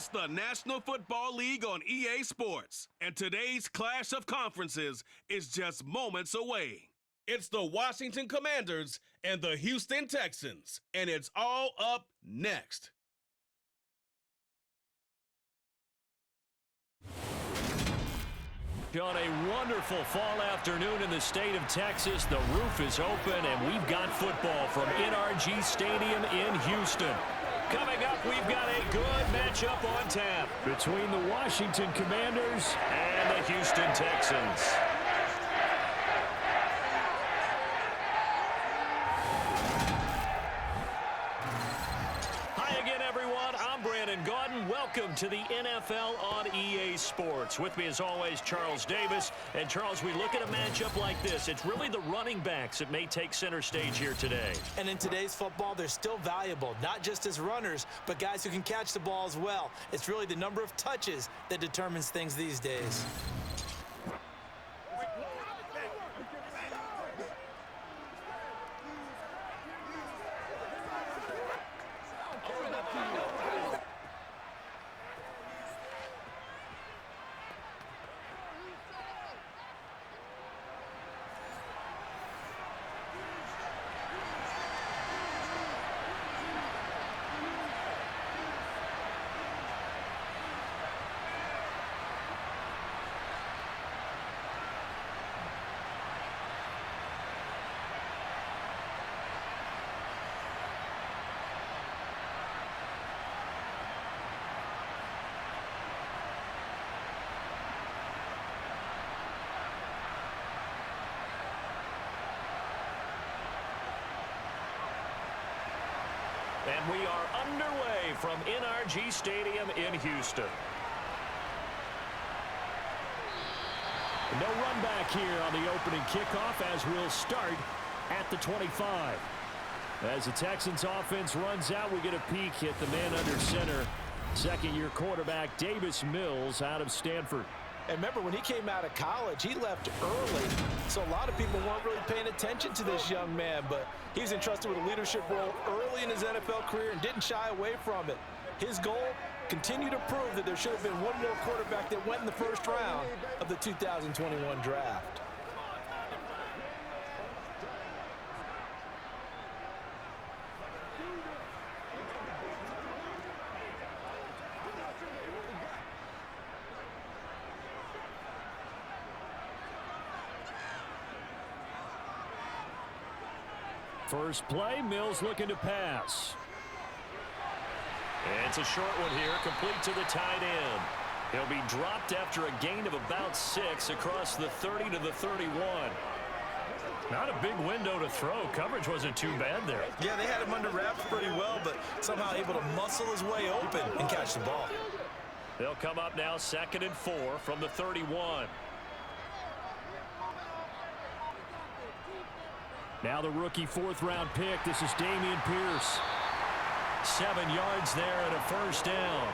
It's the National Football League on EA Sports, and today's clash of conferences is just moments away. It's the Washington Commanders and the Houston Texans, and it's all up next. On a wonderful fall afternoon in the state of Texas, the roof is open, and we've got football from NRG Stadium in Houston. Coming up, we've got a good matchup on tap between the Washington Commanders and the Houston Texans. Welcome to the NFL on EA Sports. With me, as always, Charles Davis. And, Charles, we look at a matchup like this. It's really the running backs that may take center stage here today. And in today's football, they're still valuable, not just as runners, but guys who can catch the ball as well. It's really the number of touches that determines things these days. And we are underway from NRG Stadium in Houston. No run back here on the opening kickoff as we'll start at the 25. As the Texans offense runs out, we get a peek at the man under center. Second-year quarterback Davis Mills out of Stanford. And remember, when he came out of college, he left early. So a lot of people weren't really paying attention to this young man, but he was entrusted with a leadership role early in his NFL career and didn't shy away from it. His goal, continue to prove that there should have been one more quarterback that went in the first round of the 2021 draft. First play, Mills looking to pass. And it's a short one here, complete to the tight end. He'll be dropped after a gain of about 6 across the 30 to the 31. Not a big window to throw. Coverage wasn't too bad there. Yeah, they had him under wraps pretty well, but somehow able to muscle his way open and catch the ball. They'll come up now 2nd and 4 from the 31. Now the rookie 4th-round pick. This is Dameon Pierce. 7 yards there and a first down.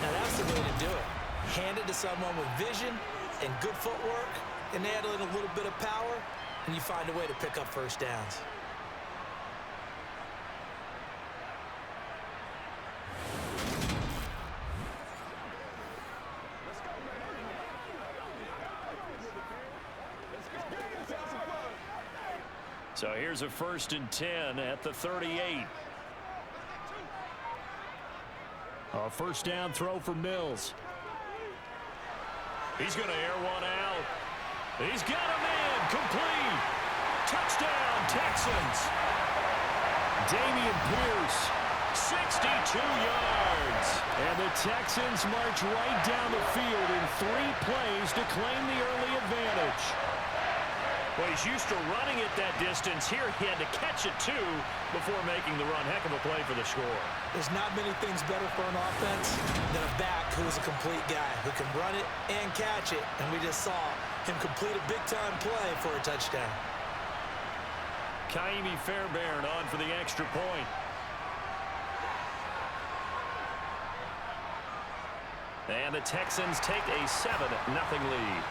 Now that's the way to do it. Hand it to someone with vision and good footwork, and add in a little bit of power, and you find a way to pick up first downs. So here's a 1st and 10 at the 38. A first down throw for Mills. He's going to air one out. He's got a man complete. Touchdown, Texans. Dameon Pierce, 62 yards. And the Texans march right down the field in 3 plays to claim the early advantage. Well, he's used to running it that distance. Here he had to catch it, too, before making the run. Heck of a play for the score. There's not many things better for an offense than a back who is a complete guy who can run it and catch it. And we just saw him complete a big-time play for a touchdown. Kaimi Fairbairn on for the extra point. And the Texans take a 7-0 lead.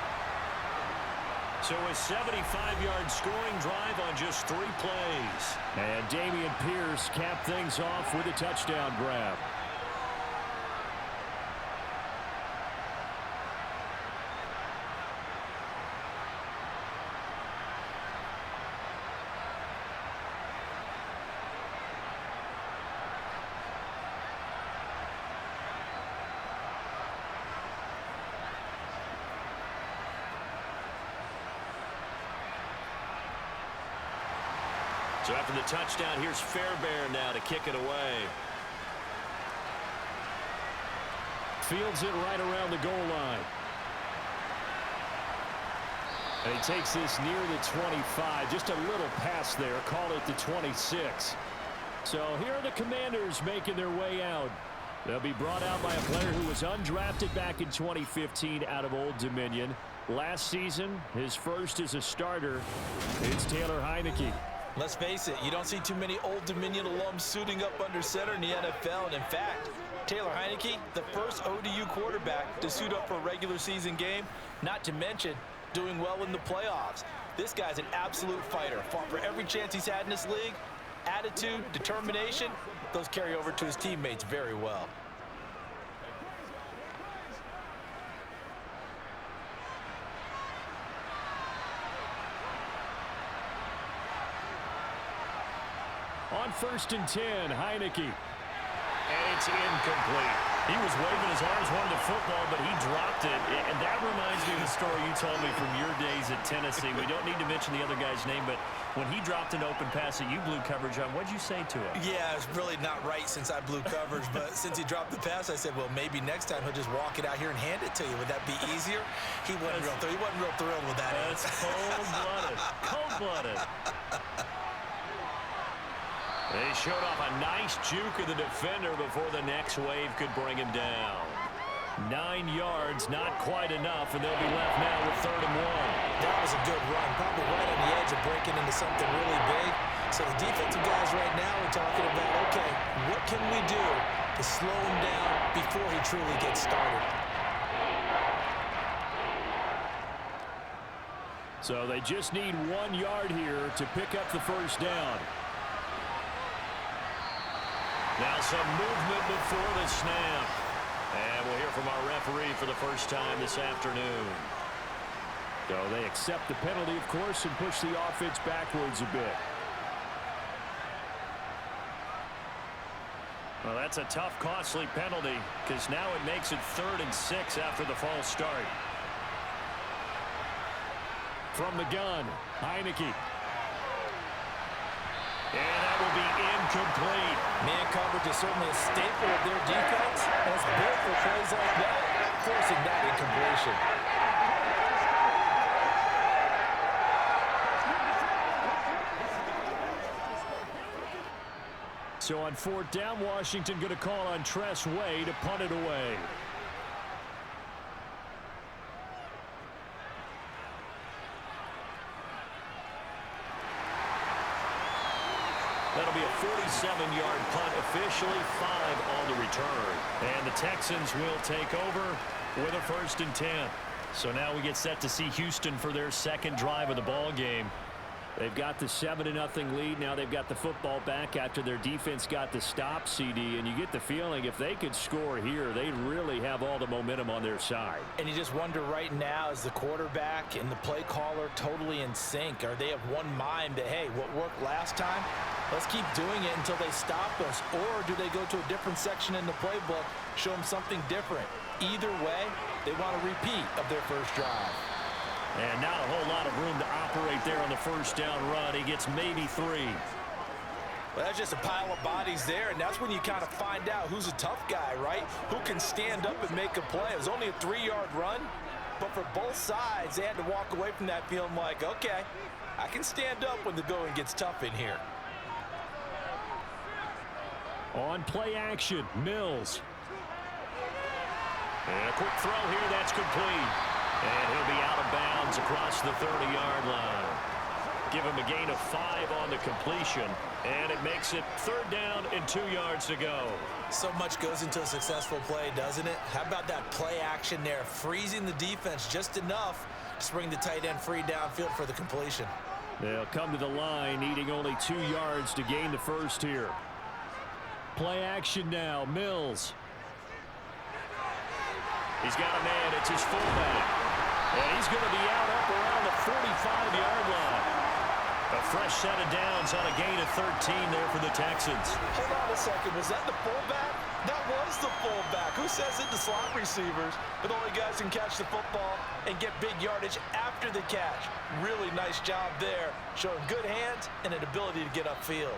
So a 75-yard scoring drive on just 3 plays. And Dameon Pierce capped things off with a touchdown grab. So after the touchdown, here's Fairbairn now to kick it away. Fields it right around the goal line. And he takes this near the 25. Just a little pass there. Call it the 26. So here are the Commanders making their way out. They'll be brought out by a player who was undrafted back in 2015 out of Old Dominion. Last season, his first as a starter. It's Taylor Heineke. Let's face it, you don't see too many Old Dominion alums suiting up under center in the NFL. And in fact, Taylor Heineke, the first ODU quarterback to suit up for a regular season game, not to mention doing well in the playoffs. This guy's an absolute fighter. Fought for every chance he's had in this league. Attitude, determination, those carry over to his teammates very well. On 1st and 10, Heineke. And it's incomplete. He was waving his arms, wanted the football, but he dropped it. And that reminds me of the story you told me from your days at Tennessee. We don't need to mention the other guy's name, but when he dropped an open pass that you blew coverage on, what'd you say to him? Yeah, it's really not right since I blew coverage, but since he dropped the pass, I said, well, maybe next time he'll just walk it out here and hand it to you. Would that be easier? He wasn't real thrilled with that. That's cold-blooded. Cold-blooded. They showed off a nice juke of the defender before the next wave could bring him down. 9 yards, not quite enough, and they'll be left now with 3rd and 1. That was a good run, probably right on the edge of breaking into something really big. So the defensive guys right now are talking about, okay, what can we do to slow him down before he truly gets started? So they just need 1 yard here to pick up the first down. Now some movement before the snap. And we'll hear from our referee for the first time this afternoon. So they accept the penalty, of course, and push the offense backwards a bit. Well, that's a tough, costly penalty because now it makes it 3rd and 6 after the false start. From the gun, Heineke. And that will be incomplete. Man coverage is certainly a staple of their defense, and it's built for plays like that, forcing that incompletion. So on 4th down, Washington going to call on Tress Way to punt it away. That'll be a 47-yard punt, officially 5 on the return. And the Texans will take over with a 1st and 10. So now we get set to see Houston for their second drive of the ball game. They've got the 7-0 lead. Now they've got the football back after their defense got the stop, CD. And you get the feeling if they could score here, they'd really have all the momentum on their side. And you just wonder right now, is the quarterback and the play caller totally in sync? Are they of one mind that, hey, what worked last time, let's keep doing it until they stop us? Or do they go to a different section in the playbook, show them something different? Either way, they want a repeat of their first drive. And not a whole lot of room to operate there on the first down run. He gets maybe 3. Well, that's just a pile of bodies there, and that's when you kind of find out who's a tough guy, right? Who can stand up and make a play. It was only a 3-yard run, but for both sides, they had to walk away from that feeling like, okay, I can stand up when the going gets tough in here. On play action, Mills. And a quick throw here, that's complete. And he'll be out of bounds across the 30-yard line. Give him a gain of 5 on the completion. And it makes it 3rd down and 2 yards to go. So much goes into a successful play, doesn't it? How about that play action there? Freezing the defense just enough to bring the tight end free downfield for the completion. They'll come to the line, needing only 2 yards to gain the first here. Play action now, Mills. He's got a man, it's his fullback. And he's going to be out up around the 45-yard line. A fresh set of downs on a gain of 13 there for the Texans. Hold on a second. Was that the fullback? That was the fullback. Who says it? The slot receivers. But only guys can catch the football and get big yardage after the catch. Really nice job there, showing good hands and an ability to get upfield.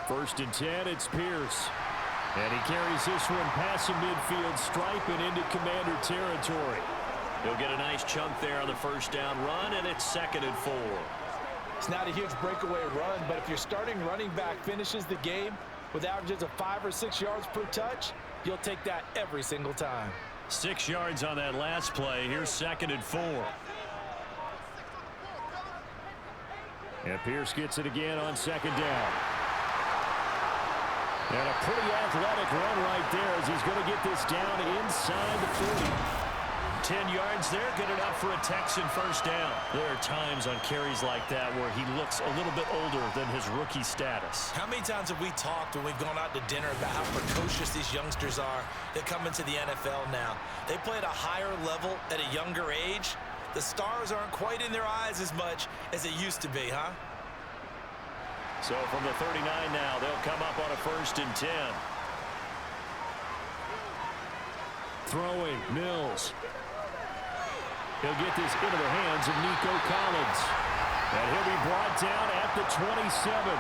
First and 10, it's Pierce. And he carries this one past the midfield stripe and into Commander territory. He'll get a nice chunk there on the first down run, and it's 2nd and 4. It's not a huge breakaway run, but if your starting running back finishes the game with averages of 5 or 6 yards per touch, you'll take that every single time. 6 yards on that last play. Here's 2nd and 4. And Pierce gets it again on 2nd down. And a pretty athletic run right there as he's going to get this down inside the 40. 10 yards there, good enough for a Texan first down. There are times on carries like that where he looks a little bit older than his rookie status. How many times have we talked when we've gone out to dinner about how precocious these youngsters are that come into the NFL now? They play at a higher level at a younger age. The stars aren't quite in their eyes as much as they used to be, huh? So from the 39 now, they'll come up on a 1st and 10. Throwing, Mills. He'll get this into the hands of Nico Collins. And he'll be brought down at the 27.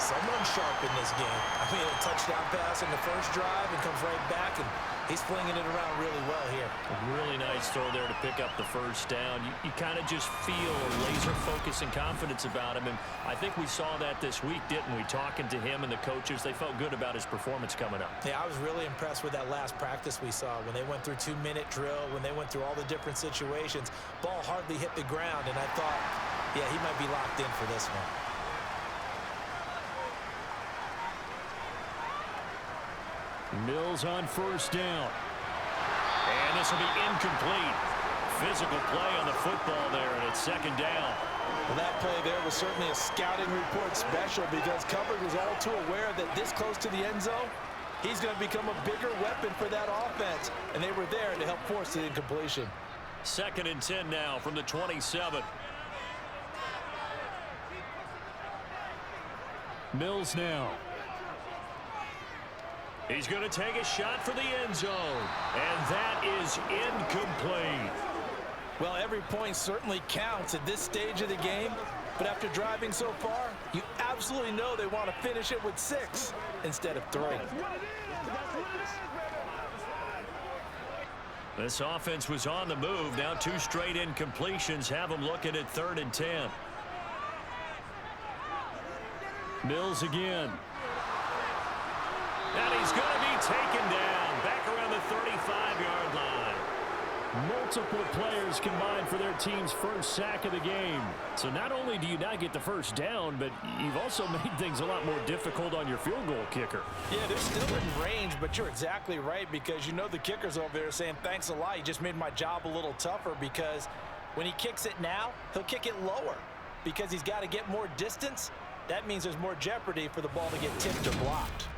Someone sharp in this game. I mean, a touchdown pass in the first drive and comes right back, and he's flinging it around really well here. A really nice throw there to pick up the first down. You kind of just feel a laser focus and confidence about him, and I think we saw that this week, didn't we? Talking to him and the coaches, they felt good about his performance coming up. Yeah, I was really impressed with that last practice we saw when they went through 2-minute drill, when they went through all the different situations. Ball hardly hit the ground, and I thought, yeah, he might be locked in for this one. Mills on first down. And this will be incomplete. Physical play on the football there, and it's 2nd down. Well, that play there was certainly a scouting report special because coverage was all too aware that this close to the end zone, he's going to become a bigger weapon for that offense, and they were there to help force the incompletion. 2nd and 10 now from the 27. Mills now. He's going to take a shot for the end zone, and that is incomplete. Well, every point certainly counts at this stage of the game, but after driving so far, you absolutely know they want to finish it with 6 instead of 3. This offense was on the move. Now 2 straight incompletions have them looking at 3rd and 10. Mills again. And he's going to be taken down back around the 35-yard line. Multiple players combined for their team's first sack of the game. So not only do you not get the first down, but you've also made things a lot more difficult on your field goal kicker. Yeah, they're still in range, but you're exactly right because you know the kicker's over there saying, thanks a lot, you just made my job a little tougher because when he kicks it now, he'll kick it lower because he's got to get more distance. That means there's more jeopardy for the ball to get tipped or blocked.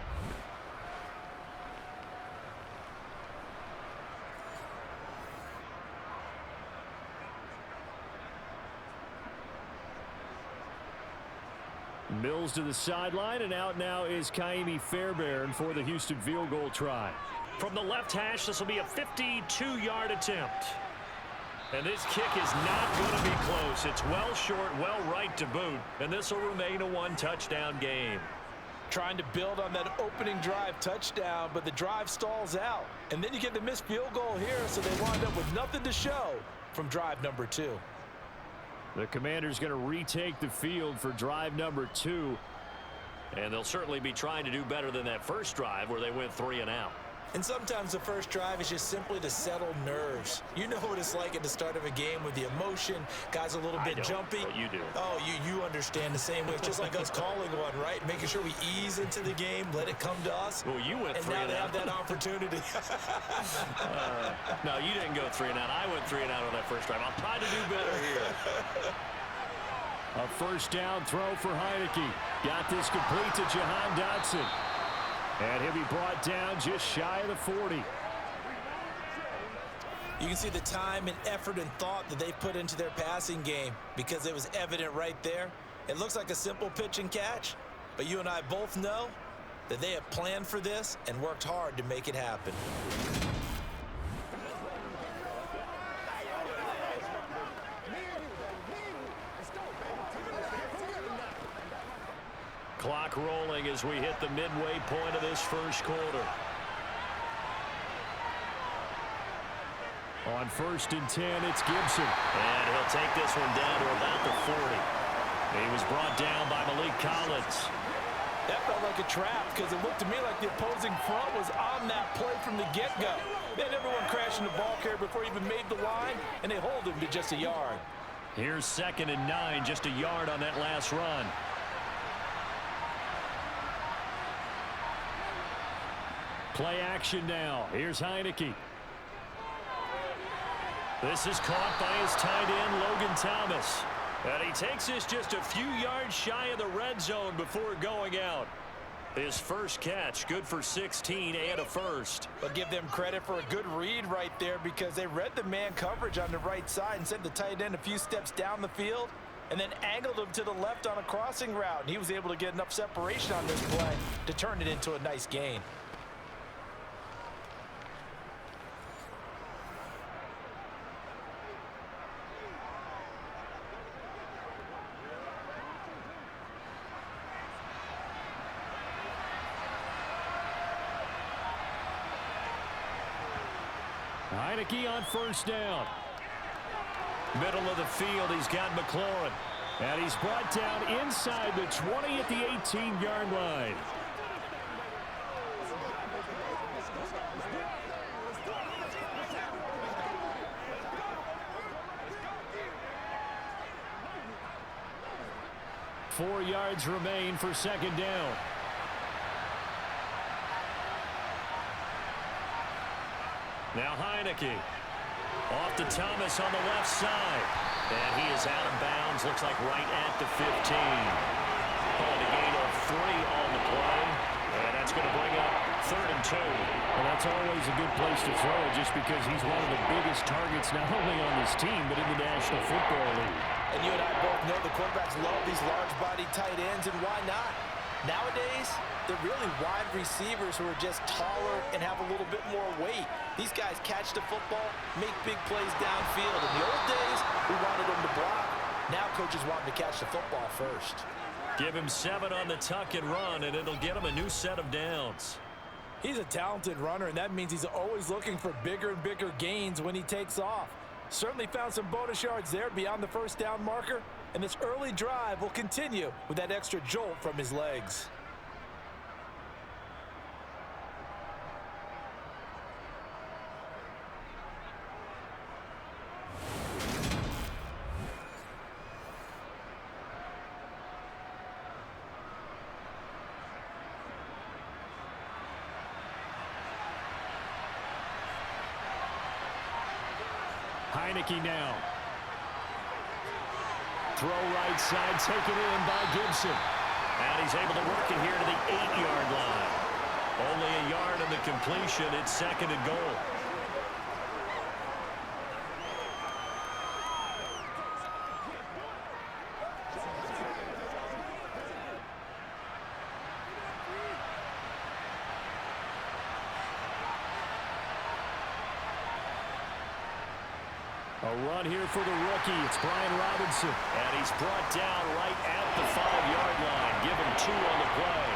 Mills to the sideline, and out now is Kaimi Fairbairn for the Houston field goal try. From the left hash, this will be a 52-yard attempt. And this kick is not going to be close. It's well short, well right to boot, and this will remain a 1-touchdown game. Trying to build on that opening drive touchdown, but the drive stalls out. And then you get the missed field goal here, so they wind up with nothing to show from drive number 2. The Commanders going to retake the field for drive number 2. And they'll certainly be trying to do better than that first drive where they went 3 and out. And sometimes the first drive is just simply to settle nerves. You know what it's like at the start of a game with the emotion, guys a little bit jumpy. But you do. Oh, you understand the same way. It's just like us calling one, right? Making sure we ease into the game, let it come to us. Well, you went 3 and out. And now they have that opportunity. No, you didn't go 3 and out. I went 3 and out on that first drive. I'll try to do better here. A first down throw for Heineke. Got this complete to Jahan Dotson. And he'll be brought down just shy of the 40. You can see the time and effort and thought that they've put into their passing game because it was evident right there. It looks like a simple pitch and catch, but you and I both know that they have planned for this and worked hard to make it happen. Clock rolling as we hit the midway point of this first quarter. On 1st and 10, it's Gibson. And he'll take this one down to about the 40. He was brought down by Malik Collins. That felt like a trap because it looked to me like the opposing front was on that play from the get-go. They had everyone crashing the ball carrier before he even made the line, and they hold him to just a yard. Here's 2nd and 9, just a yard on that last run. Play action now. Here's Heineke. This is caught by his tight end, Logan Thomas. And he takes this just a few yards shy of the red zone before going out. His first catch, good for 16 and a first. But give them credit for a good read right there because they read the man coverage on the right side and sent the tight end a few steps down the field and then angled him to the left on a crossing route. And he was able to get enough separation on this play to turn it into a nice gain. Heineke on 1st down. Middle of the field, he's got McLaurin. And he's brought down inside the 20 at the 18-yard line. Four yards remain for 2nd down. Now Heineke. Off to Thomas on the left side. And he is out of bounds. Looks like right at the 15. Calling a gain of 3 on the play. And that's going to bring up 3rd and 2. Well, that's always a good place to throw it just because he's one of the biggest targets not only on this team but in the National Football League. And you and I both know the quarterbacks love these large-bodied tight ends, and why not? Nowadays, they're really wide receivers who are just taller and have a little bit more weight. These guys catch the football, make big plays downfield. In the old days, we wanted them to block. Now coaches want them to catch the football first. Give him 7 on the tuck and run, and it'll get him a new set of downs. He's a talented runner, and that means he's always looking for bigger and bigger gains when he takes off. Certainly found some bonus yards there beyond the 1st down marker, and this early drive will continue with that extra jolt from his legs. Heineke now. Throw right side, taken in by Gibson. And he's able to work it here to the 8-yard line. Only a yard on the completion. It's 2nd and goal. A run here for the rookie. It's Brian Robinson. And he's brought down right at the 5-yard line. Give him 2 on the play.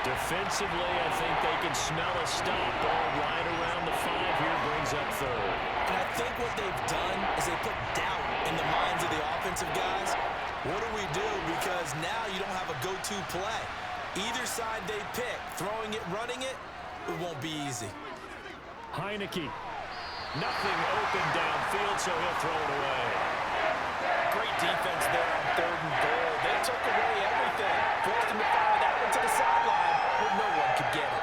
Defensively, I think they can smell a stop. Ball right around the 5 here, brings up 3rd. And I think what they've done is they put doubt in the minds of the offensive guys. What do we do? Because now you don't have a go-to play. Either side they pick, throwing it, running it, it won't be easy. Heineke. Nothing open downfield, so he'll throw it away. Great defense there on 3rd and goal. They took away everything. Forced him to fire that one to the sideline where no one could get it.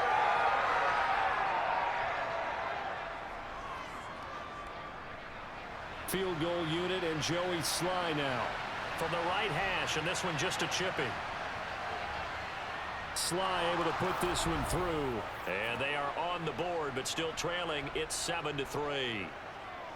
Field goal unit and Joey Sly now. from the right hash, and this one just a chippy. Sly able to put this one through. And they are on the board, but still trailing. It's 7-3.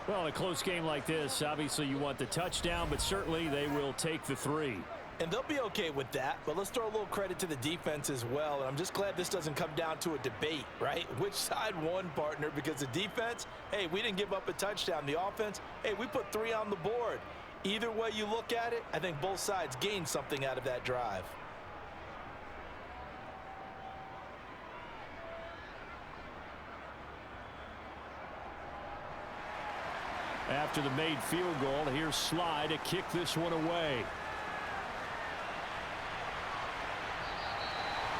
Well, in a close game like this, obviously you want the touchdown, but certainly they will take the 3. And they'll be okay with that, but let's throw a little credit to the defense as well. And I'm just glad this doesn't come down to a debate, right? Which side won, partner? Because the defense, hey, we didn't give up a touchdown. The offense, hey, we put 3 on the board. Either way you look at it, I think both sides gained something out of that drive. After the made field goal, here's Sly to kick this one away.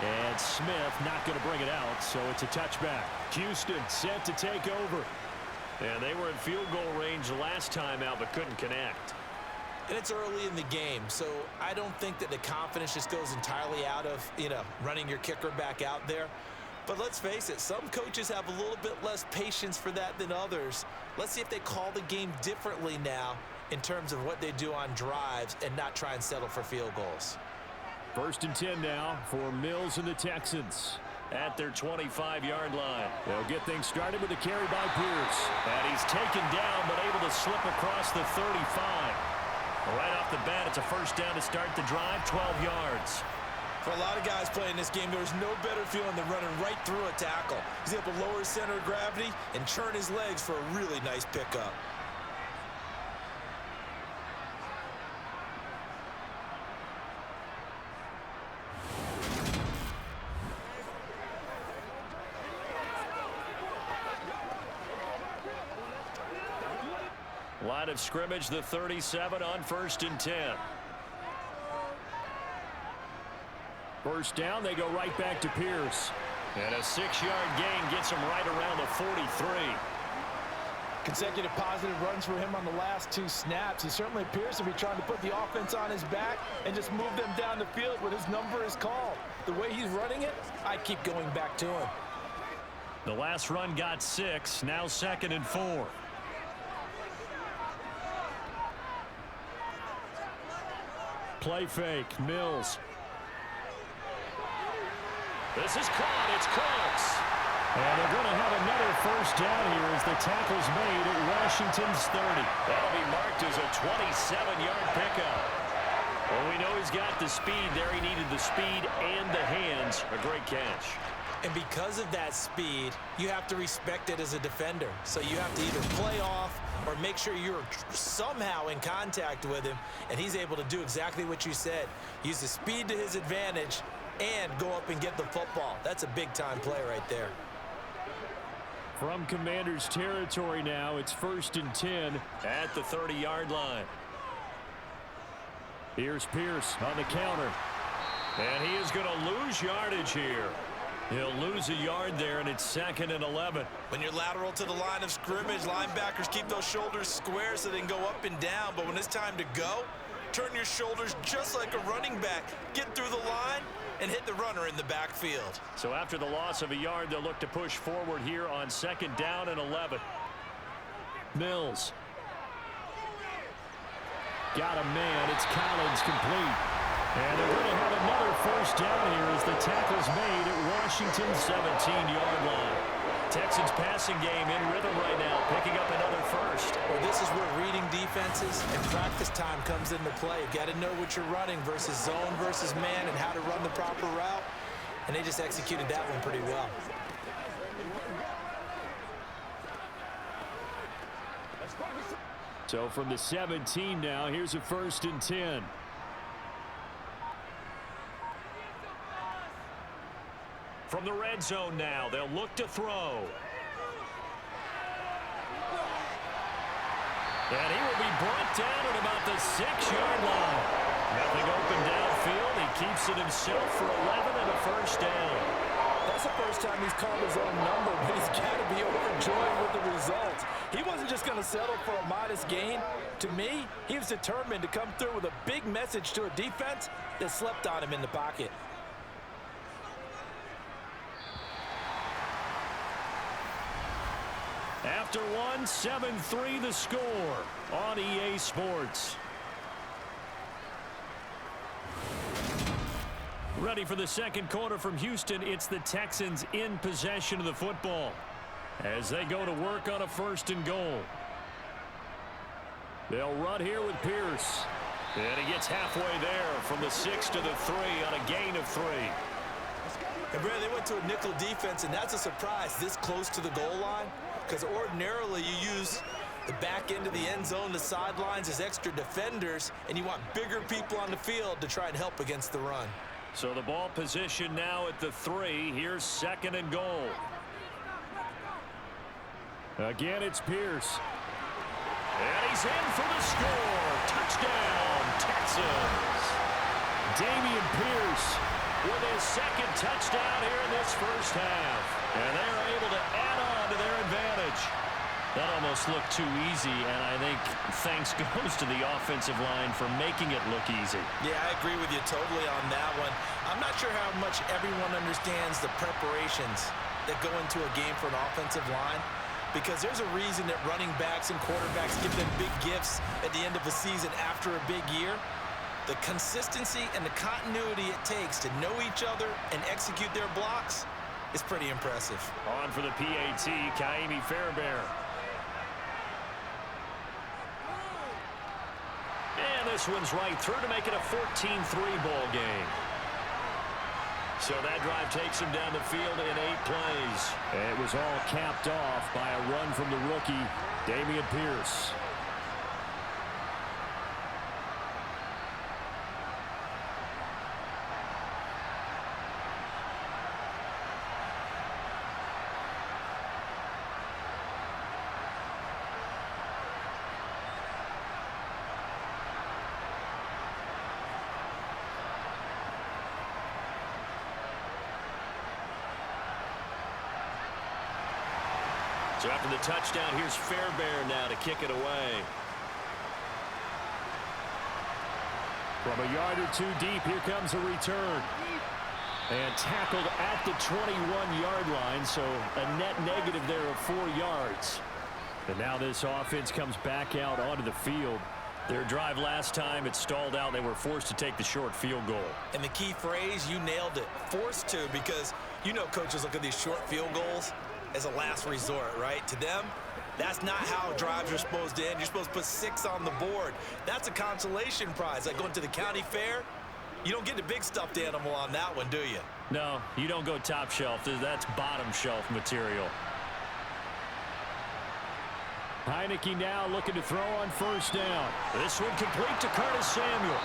And Smith not going to bring it out, so it's a touchback. Houston set to take over. And they were in field goal range the last time out, but couldn't connect. And it's early in the game, so I don't think that the confidence just goes entirely out of, running your kicker back out there. But let's face it, some coaches have a little bit less patience for that than others. Let's see if they call the game differently now in terms of what they do on drives and not try and settle for field goals. 1st and 10 now for Mills and the Texans. At their 25-yard line. They'll get things started with a carry by Pierce. And he's taken down, but able to slip across the 35. Right off the bat, it's a first down to start the drive, 12 yards. For a lot of guys playing this game, there's no better feeling than running right through a tackle. He's able to lower his center of gravity and churn his legs for a really nice pickup. Line of scrimmage, the 37 on 1st and 10. First down, they go right back to Pierce. And a 6-yard gain gets him right around the 43. Consecutive positive runs for him on the last 2 snaps. He certainly appears to be trying to put the offense on his back and just move them down the field when his number is called. The way he's running it, I keep going back to him. The last run got 6, now 2nd and 4. Play fake, Mills. This is caught. It's close. And they're going to have another first down here as the tackle's made at Washington's 30. That'll be marked as a 27-yard pickup. Well, we know he's got the speed there. He needed the speed and the hands. A great catch. And because of that speed, you have to respect it as a defender. So you have to either play off or make sure you're somehow in contact with him, and he's able to do exactly what you said. Use the speed to his advantage and go up and get the football. That's a big-time play right there. From Commanders territory now, it's 1st and 10 at the 30-yard line. Here's Pierce on the counter. And he is going to lose yardage here. He'll lose a yard there, and it's 2nd and 11. When you're lateral to the line of scrimmage, linebackers keep those shoulders square so they can go up and down. But when it's time to go, turn your shoulders just like a running back. Get through the line and hit the runner in the backfield. So after the loss of a yard, they'll look to push forward here on 2nd down and 11. Mills. Got a man. It's Collins complete. And they're going to have another first down here as the tackle's made at Washington's 17-yard line. Texans passing game in rhythm right now, picking up another first. Well, this is where reading defenses and practice time comes into play. You got to know what you're running versus zone versus man and how to run the proper route. And they just executed that one pretty well. So from the 17 now, here's a 1st and 10. From the red zone now, they'll look to throw. And he will be brought down at about the 6-yard line. Nothing open downfield. He keeps it himself for 11 and a first down. That's the first time he's called his own number, but he's got to be overjoyed with the results. He wasn't just going to settle for a modest gain. To me, he was determined to come through with a big message to a defense that slept on him in the pocket. After one, 7-3 the score on EA Sports. Ready for the second quarter from Houston. It's the Texans in possession of the football as they go to work on a 1st and goal. They'll run here with Pierce. And he gets halfway there from the 6 to the 3 on a gain of 3. And Brad, they went to a nickel defense, and that's a surprise this close to the goal line, because ordinarily you use the back end of the end zone, the sidelines as extra defenders, and you want bigger people on the field to try and help against the run. So the ball position now at the 3. Here's 2nd and goal. Again, it's Pierce. And he's in for the score. Touchdown, Texans. Dameon Pierce with his 2nd touchdown here in this first half. And they're able to add on to their advantage. That almost looked too easy, and I think thanks goes to the offensive line for making it look easy. Yeah, I agree with you totally on that one. I'm not sure how much everyone understands the preparations that go into a game for an offensive line, because there's a reason that running backs and quarterbacks give them big gifts at the end of the season after a big year. The consistency and the continuity it takes to know each other and execute their blocks is pretty impressive. On for the PAT, Kaimi Fairbairn. And this one's right through to make it a 14-3 ball game. So that drive takes him down the field in 8 plays. And it was all capped off by a run from the rookie, Dameon Pierce. So after the touchdown, here's Fairbairn now to kick it away. From a yard or 2 deep, here comes a return. And tackled at the 21-yard line, so a net negative there of 4 yards. And now this offense comes back out onto the field. Their drive last time, it stalled out. They were forced to take the short field goal. And the key phrase, you nailed it, forced to, because you know coaches look at these short field goals as a last resort, right? To them, that's not how drives are supposed to end. You're supposed to put 6 on the board. That's a consolation prize. Like going to the county fair, you don't get the big stuffed animal on that one, do you? No, you don't go top shelf. That's bottom shelf material. Heineke now looking to throw on 1st down. This one complete to Curtis Samuel.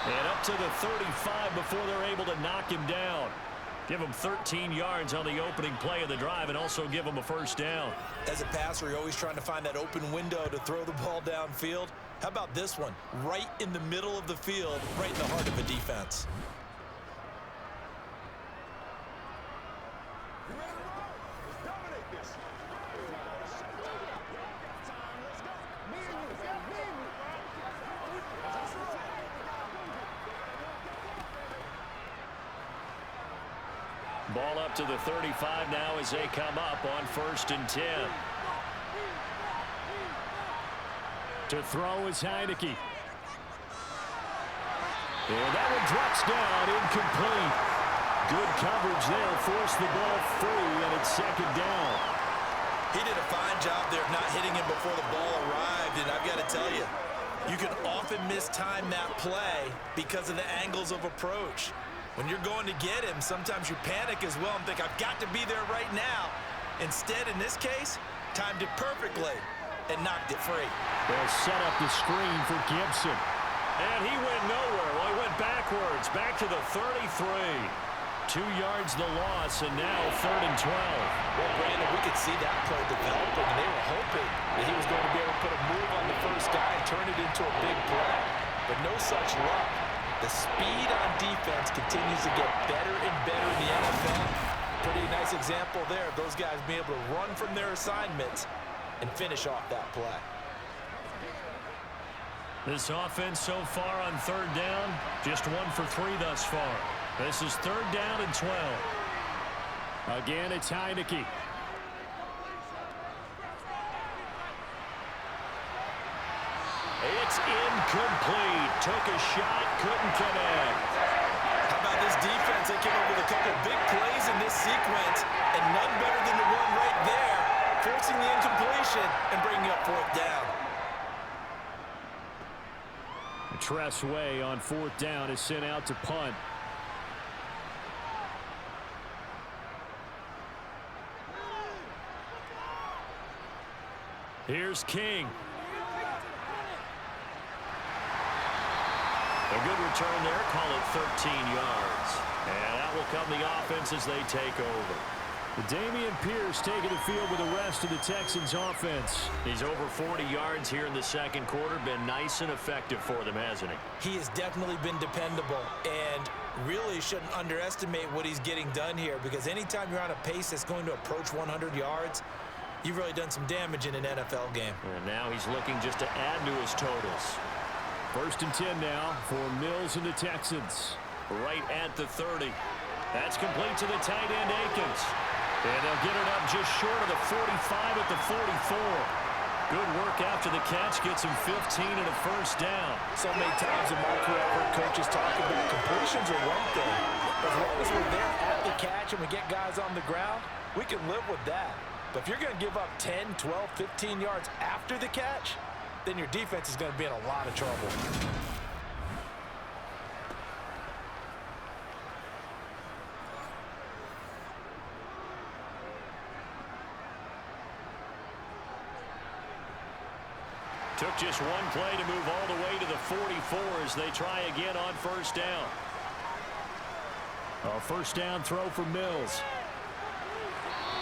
And up to the 35 before they're able to knock him down. Give him 13 yards on the opening play of the drive and also give him a 1st down. As a passer, you're always trying to find that open window to throw the ball downfield. How about this one? Right in the middle of the field, right in the heart of a defense. Ball up to the 35 now as they come up on 1st and 10. To throw is Heineke. And that one drops down, incomplete. Good coverage there, forced the ball free, and it's 2nd down. He did a fine job there of not hitting him before the ball arrived, and I've got to tell you, you can often mistime that play because of the angles of approach. When you're going to get him, sometimes you panic as well and think, I've got to be there right now. Instead, in this case, timed it perfectly and knocked it free. They'll set up the screen for Gibson. And he went nowhere. Well, he went backwards, back to the 33. 2 yards the loss, and now 3rd and 12. Well, Brandon, we could see that play developing, and they were hoping that he was going to be able to put a move on the first guy and turn it into a big play. But no such luck. The speed on defense continues to get better and better in the NFL. Pretty nice example there. Those guys being able to run from their assignments and finish off that play. This offense so far on 3rd down, just 1 for 3 thus far. This is 3rd down and 12. Again, it's Heineke. It's incomplete. Took a shot, couldn't connect. How about this this defense, they came up with a couple big plays in this sequence, and none better than the one right there, forcing the incompletion and bringing up fourth down. Tressway on fourth down is sent out to punt. Here's King. A good return there. Call it 13 yards. And that will come the offense as they take over. Dameon Pierce taking the field with the rest of the Texans offense. He's over 40 yards here in the second quarter. Been nice and effective for them, hasn't he? He has definitely been dependable, and really shouldn't underestimate what he's getting done here, because anytime you're on a pace that's going to approach 100 yards, you've really done some damage in an NFL game. And now he's looking just to add to his totals. 1st and 10 now for Mills and the Texans. Right at the 30. That's complete to the tight end, Akins. And they'll get it up just short of the 45 at the 44. Good work after the catch. Gets him 15 and a first down. So many times in my career, I've heard coaches talk about completions are one thing. As long as we're there at the catch and we get guys on the ground, we can live with that. But if you're going to give up 10, 12, 15 yards after the catch, then your defense is going to be in a lot of trouble. Took just one play to move all the way to the 44 as they try again on first down. A first down throw for Mills.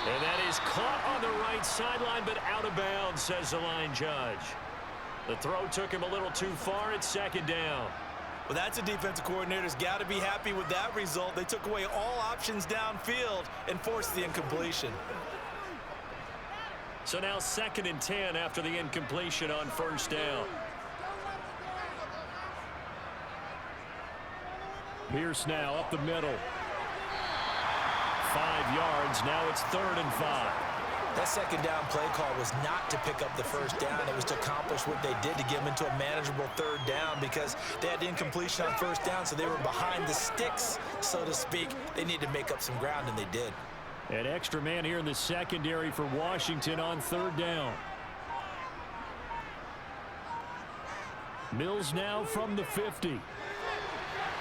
And that is caught on the right sideline, but out of bounds, says the line judge. The throw took him a little too far. It's second down. Well, that's a defensive coordinator's got to be happy with that result. They took away all options downfield and forced the incompletion. So now 2nd and 10 after the incompletion on first down. Pierce now up the middle. 5 yards. Now it's 3rd and 5. That second down play call was not to pick up the first down. It was to accomplish what they did to get them into a manageable 3rd down, because they had the incompletion on first down, so they were behind the sticks, so to speak. They needed to make up some ground, and they did. An extra man here in the secondary for Washington on 3rd down. Mills now from the 50.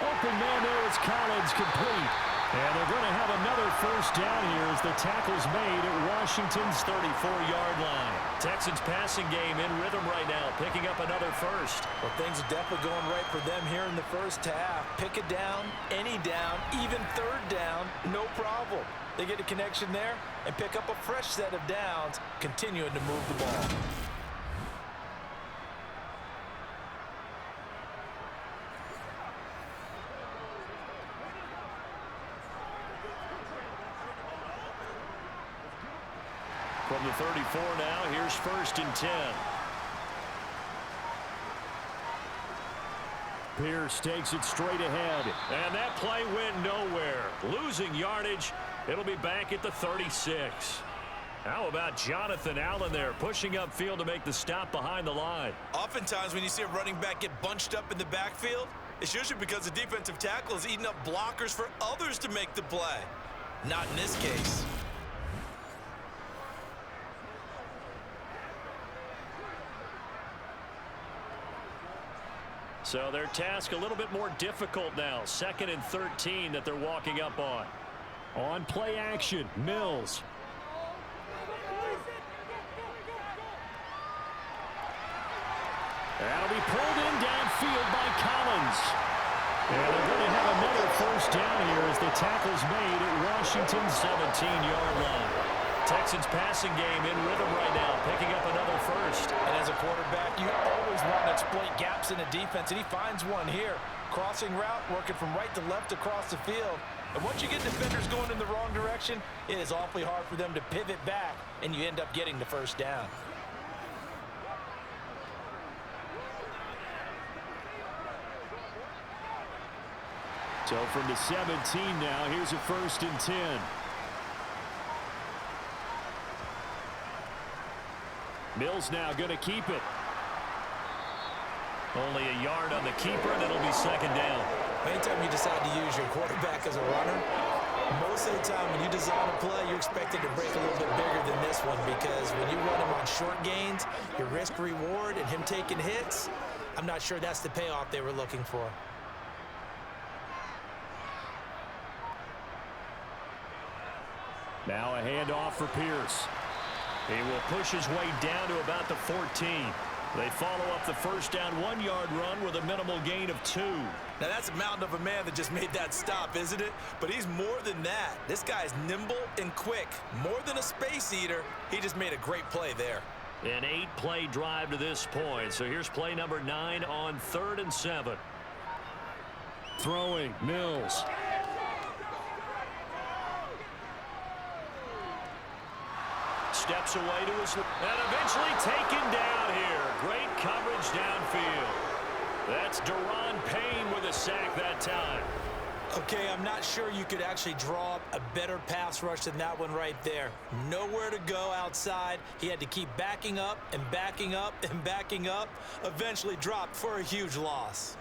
Open man there is Collins, complete. And they're going to have another first down here as the tackle's made at Washington's 34-yard line. Texans passing game in rhythm right now, picking up another first. Well, things are definitely going right for them here in the first half. Pick a down, any down, even 3rd down, no problem. They get a connection there and pick up a fresh set of downs, continuing to move the ball. From the 34 now, here's 1st and 10. Pierce takes it straight ahead. And that play went nowhere. Losing yardage. It'll be back at the 36. How about Jonathan Allen there, pushing upfield to make the stop behind the line? Oftentimes when you see a running back get bunched up in the backfield, it's usually because the defensive tackle is eating up blockers for others to make the play. Not in this case. So their task a little bit more difficult now. 2nd and 13 that they're walking up on. On play action, Mills. That'll be pulled in downfield by Collins. And they're going to have another first down here as the tackle's made at Washington's 17-yard line. Texans passing game in rhythm right now, picking up another first. And as a quarterback, you always want to exploit gaps in a defense, and he finds one here. Crossing route, working from right to left across the field. And once you get defenders going in the wrong direction, it is awfully hard for them to pivot back, and you end up getting the first down. So from the 17 now, here's a 1st and 10. Mills now going to keep it. Only a yard on the keeper, and it'll be 2nd down. Anytime you decide to use your quarterback as a runner, most of the time when you design a play, you're expected to break a little bit bigger than this one, because when you run him on short gains, your risk-reward and him taking hits, I'm not sure that's the payoff they were looking for. Now a handoff for Pierce. He will push his way down to about the 14. They follow up the first down 1-yard run with a minimal gain of 2. Now that's a mountain of a man that just made that stop, isn't it? But he's more than that. This guy's nimble and quick. More than a space eater, he just made a great play there. An 8-play drive to this point. So here's play number 9 on 3rd and 7. Throwing, Mills. Steps away to his... And eventually taken down here. Great coverage downfield. That's Daron Payne with a sack that time. Okay, I'm not sure you could actually draw up a better pass rush than that one right there. Nowhere to go outside. He had to keep backing up and backing up and backing up. Eventually dropped for a huge loss.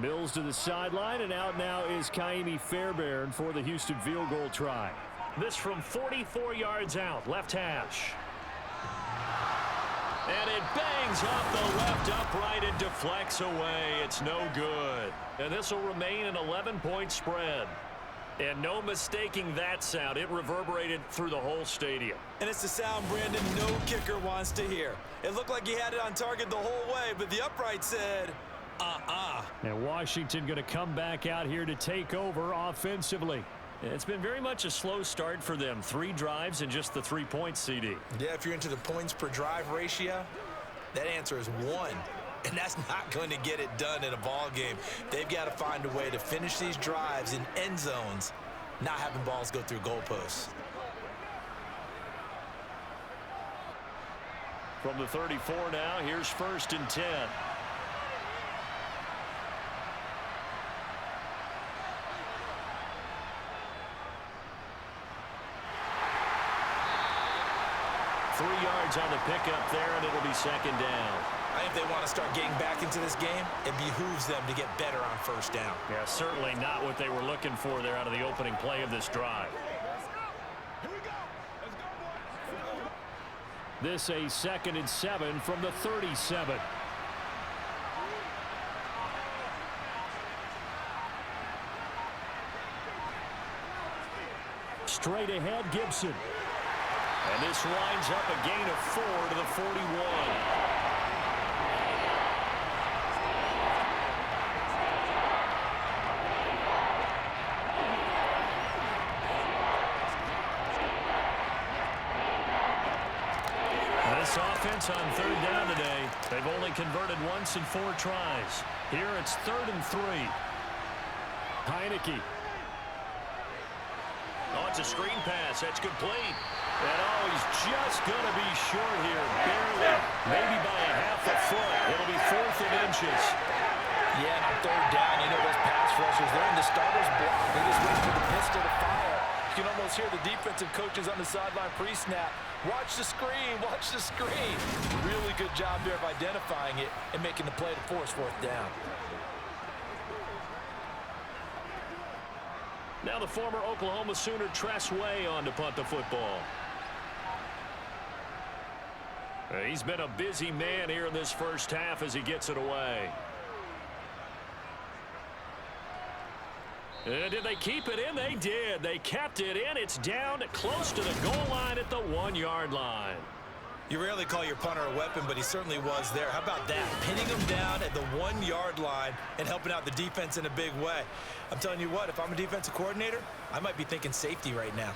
Mills to the sideline, and out now is Kaimi Fairbairn for the Houston field goal try. This from 44 yards out, left hash. And it bangs off the left upright and deflects away. It's no good. And this will remain an 11-point spread. And no mistaking that sound. It reverberated through the whole stadium. And it's the sound, Brandon, no kicker wants to hear. It looked like he had it on target the whole way, but the upright said... And Washington going to come back out here to take over offensively. It's been very much a slow start for them. 3 drives and just the 3 points, CD. Yeah, if you're into the points per drive ratio, that answer is 1. And that's not going to get it done in a ball game. They've got to find a way to finish these drives in end zones, not having balls go through goalposts. From the 34 now, here's 1st and 10. On the pickup there, and it'll be 2nd down. I think they want to start getting back into this game. It behooves them to get better on 1st down. Yeah, certainly not what they were looking for there out of the opening play of this drive. This a 2nd and 7 from the 37. Straight ahead, Gibson. And this winds up a gain of 4 to the 41. This offense on 3rd down today, they've only converted once in 4 tries. Here it's 3rd and 3. Heineke. Oh, it's a screen pass. That's complete. And oh, he's just going to be short here, barely, maybe by a half a foot. It'll be 4th and inches. Yeah, and on 3rd down, you know those pass rushers, they're in the starter's block. They just wait for the pistol to fire. You can almost hear the defensive coaches on the sideline pre-snap. Watch the screen, watch the screen. Really good job there of identifying it and making the play to force 4th down. Now the former Oklahoma Sooner Tress Way on to punt the football. He's been a busy man here in this 1st half as he gets it away. Did they keep it in? They did. They kept it in. It's down close to the goal line at the 1-yard line. You rarely call your punter a weapon, but he certainly was there. How about that? Pinning him down at the 1-yard line and helping out the defense in a big way. I'm telling you what, if I'm a defensive coordinator, I might be thinking safety right now.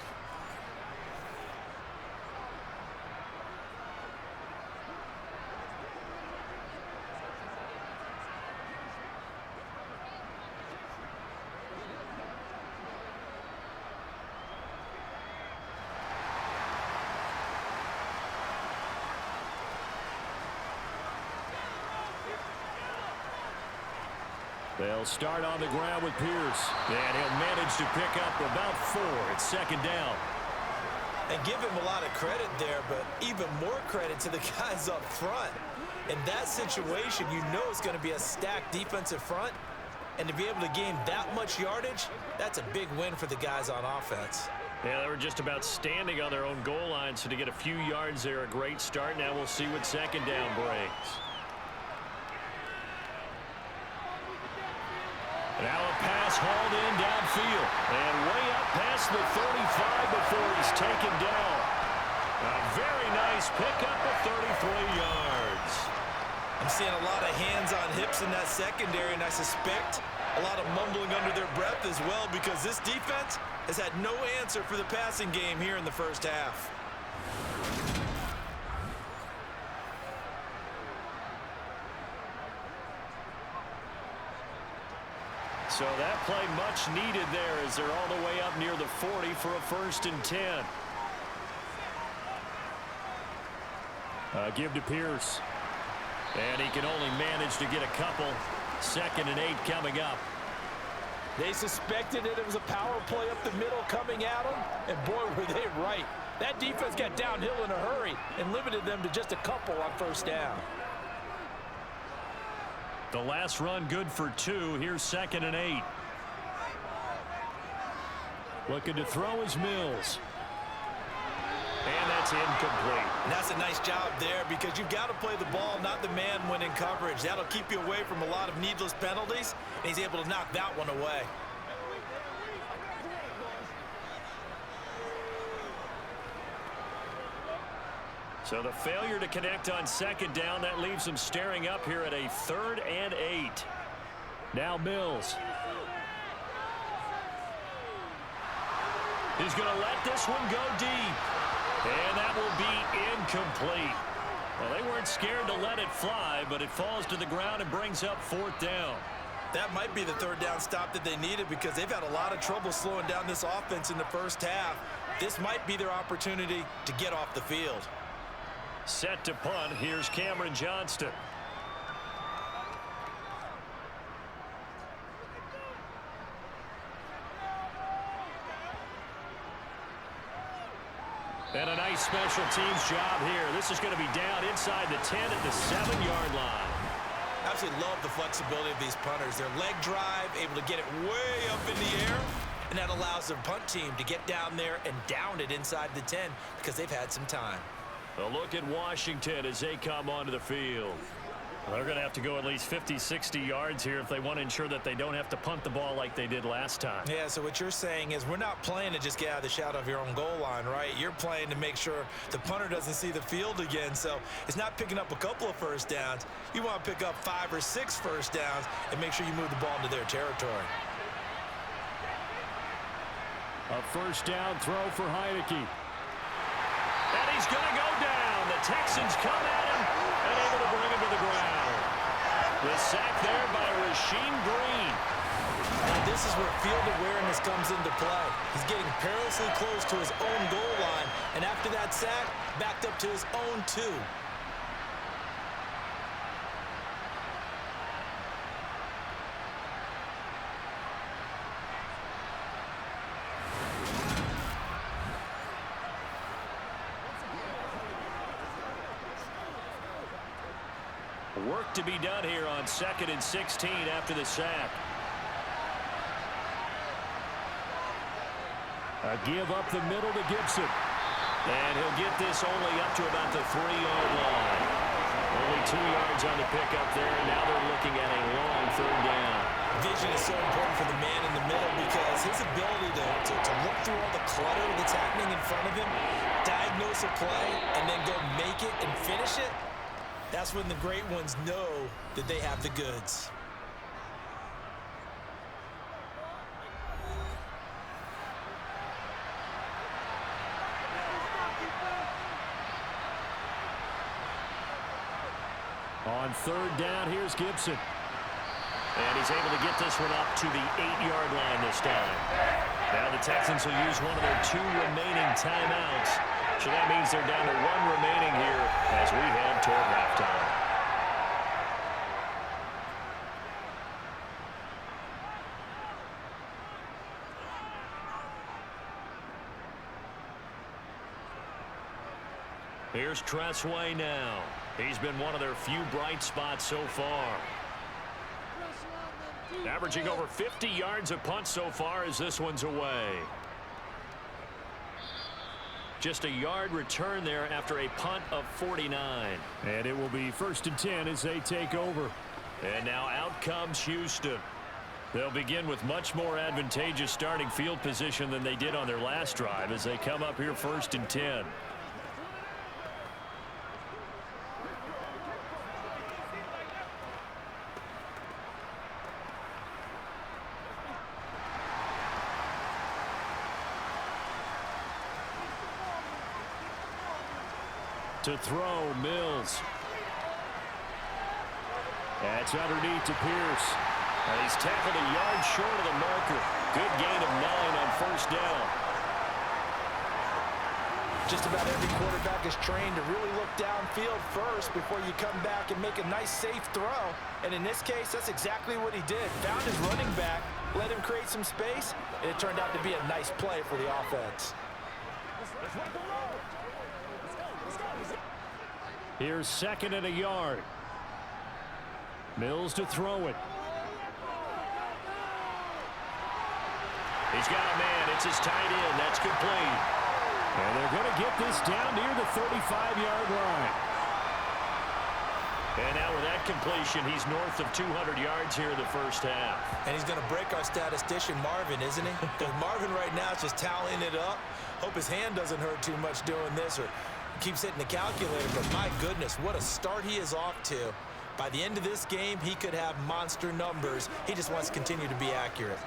They'll start on the ground with Pierce. And he'll manage to pick up about 4. It's second down. And give him a lot of credit there, but even more credit to the guys up front. In that situation, you know it's going to be a stacked defensive front. And to be able to gain that much yardage, that's a big win for the guys on offense. Yeah, they were just about standing on their own goal line, so to get a few yards there, a great start. Now we'll see what second down brings. Now a pass hauled in downfield. And way up past the 35 before he's taken down. A very nice pickup of 33 yards. I'm seeing a lot of hands on hips in that secondary, and I suspect a lot of mumbling under their breath as well, because this defense has had no answer for the passing game here in the first half. So that play much needed there as they're all the way up near the 40 for a 1st and 10. Give to Pierce. And he can only manage to get a couple. 2nd and 8 coming up. They suspected it was a power play up the middle coming at them, and boy, were they right. That defense got downhill in a hurry and limited them to just a couple on 1st down. The last run good for 2. Here's 2nd and 8. Looking to throw is Mills. And that's incomplete. And that's a nice job there, because you've got to play the ball, not the man when in coverage. That'll keep you away from a lot of needless penalties, and he's able to knock that one away. So the failure to connect on 2nd down, that leaves them staring up here at a 3rd and 8. Now Mills. He's going to let this one go deep. And that will be incomplete. Well, they weren't scared to let it fly, but it falls to the ground and brings up 4th down. That might be the 3rd down stop that they needed, because they've had a lot of trouble slowing down this offense in the first half. This might be their opportunity to get off the field. Set to punt. Here's Cameron Johnston. And a nice special teams job here. This is going to be down inside the 10 at the 7-yard line. Absolutely love the flexibility of these punters. Their leg drive, able to get it way up in the air, and that allows their punt team to get down there and down it inside the 10, because they've had some time. A look at Washington as they come onto the field. They're going to have to go at least 50, 60 yards here if they want to ensure that they don't have to punt the ball like they did last time. Yeah, so what you're saying is we're not playing to just get out of the shadow of your own goal line, right? You're playing to make sure the punter doesn't see the field again. So it's not picking up a couple of 1st downs. You want to pick up 5 or 6 1st downs and make sure you move the ball into their territory. A 1st down throw for Heineke. And he's going to go down. The Texans come at him and able to bring him to the ground. The sack there by Rasheem Green. Now this is where field awareness comes into play. He's getting perilously close to his own goal line, and after that sack, backed up to his own 2. Work to be done here on 2nd and 16 after the sack. A give up the middle to Gibson. And he'll get this only up to about the 3-yard line. Only 2 yards on the pickup there, and now they're looking at a long 3rd down. Vision is so important for the man in the middle, because his ability to look through all the clutter that's happening in front of him, diagnose a play, and then go make it and finish it. That's when the great ones know that they have the goods. On 3rd down, here's Gibson. And he's able to get this one up to the 8-yard line this time. Now the Texans will use one of their 2 remaining timeouts. So that means they're down to 1 remaining here as we head toward halftime. Here's Tressway now. He's been one of their few bright spots so far. Averaging over 50 yards a punt so far as this one's away. Just a yard return there after a punt of 49. And it will be 1st and 10 as they take over. And now out comes Houston. They'll begin with much more advantageous starting field position than they did on their last drive as they come up here 1st and 10. To throw, Mills. That's underneath to Pierce. And he's tackled a yard short of the marker. Good gain of 9 on 1st down. Just about every quarterback is trained to really look downfield first before you come back and make a nice, safe throw. And in this case, that's exactly what he did. Found his running back, let him create some space, and it turned out to be a nice play for the offense. Here's 2nd and a yard. Mills to throw it. He's got a man. It's his tight end. That's complete. And they're going to get this down near the 35-yard line. And now with that completion, he's north of 200 yards here in the 1st half. And he's going to break our statistician Marvin, isn't he? Because Marvin right now is just tallying it up. Hope his hand doesn't hurt too much doing this or keeps hitting the calculator. But my goodness, what a start he is off to. By the end of this game, he could have monster numbers. He just wants to continue to be accurate.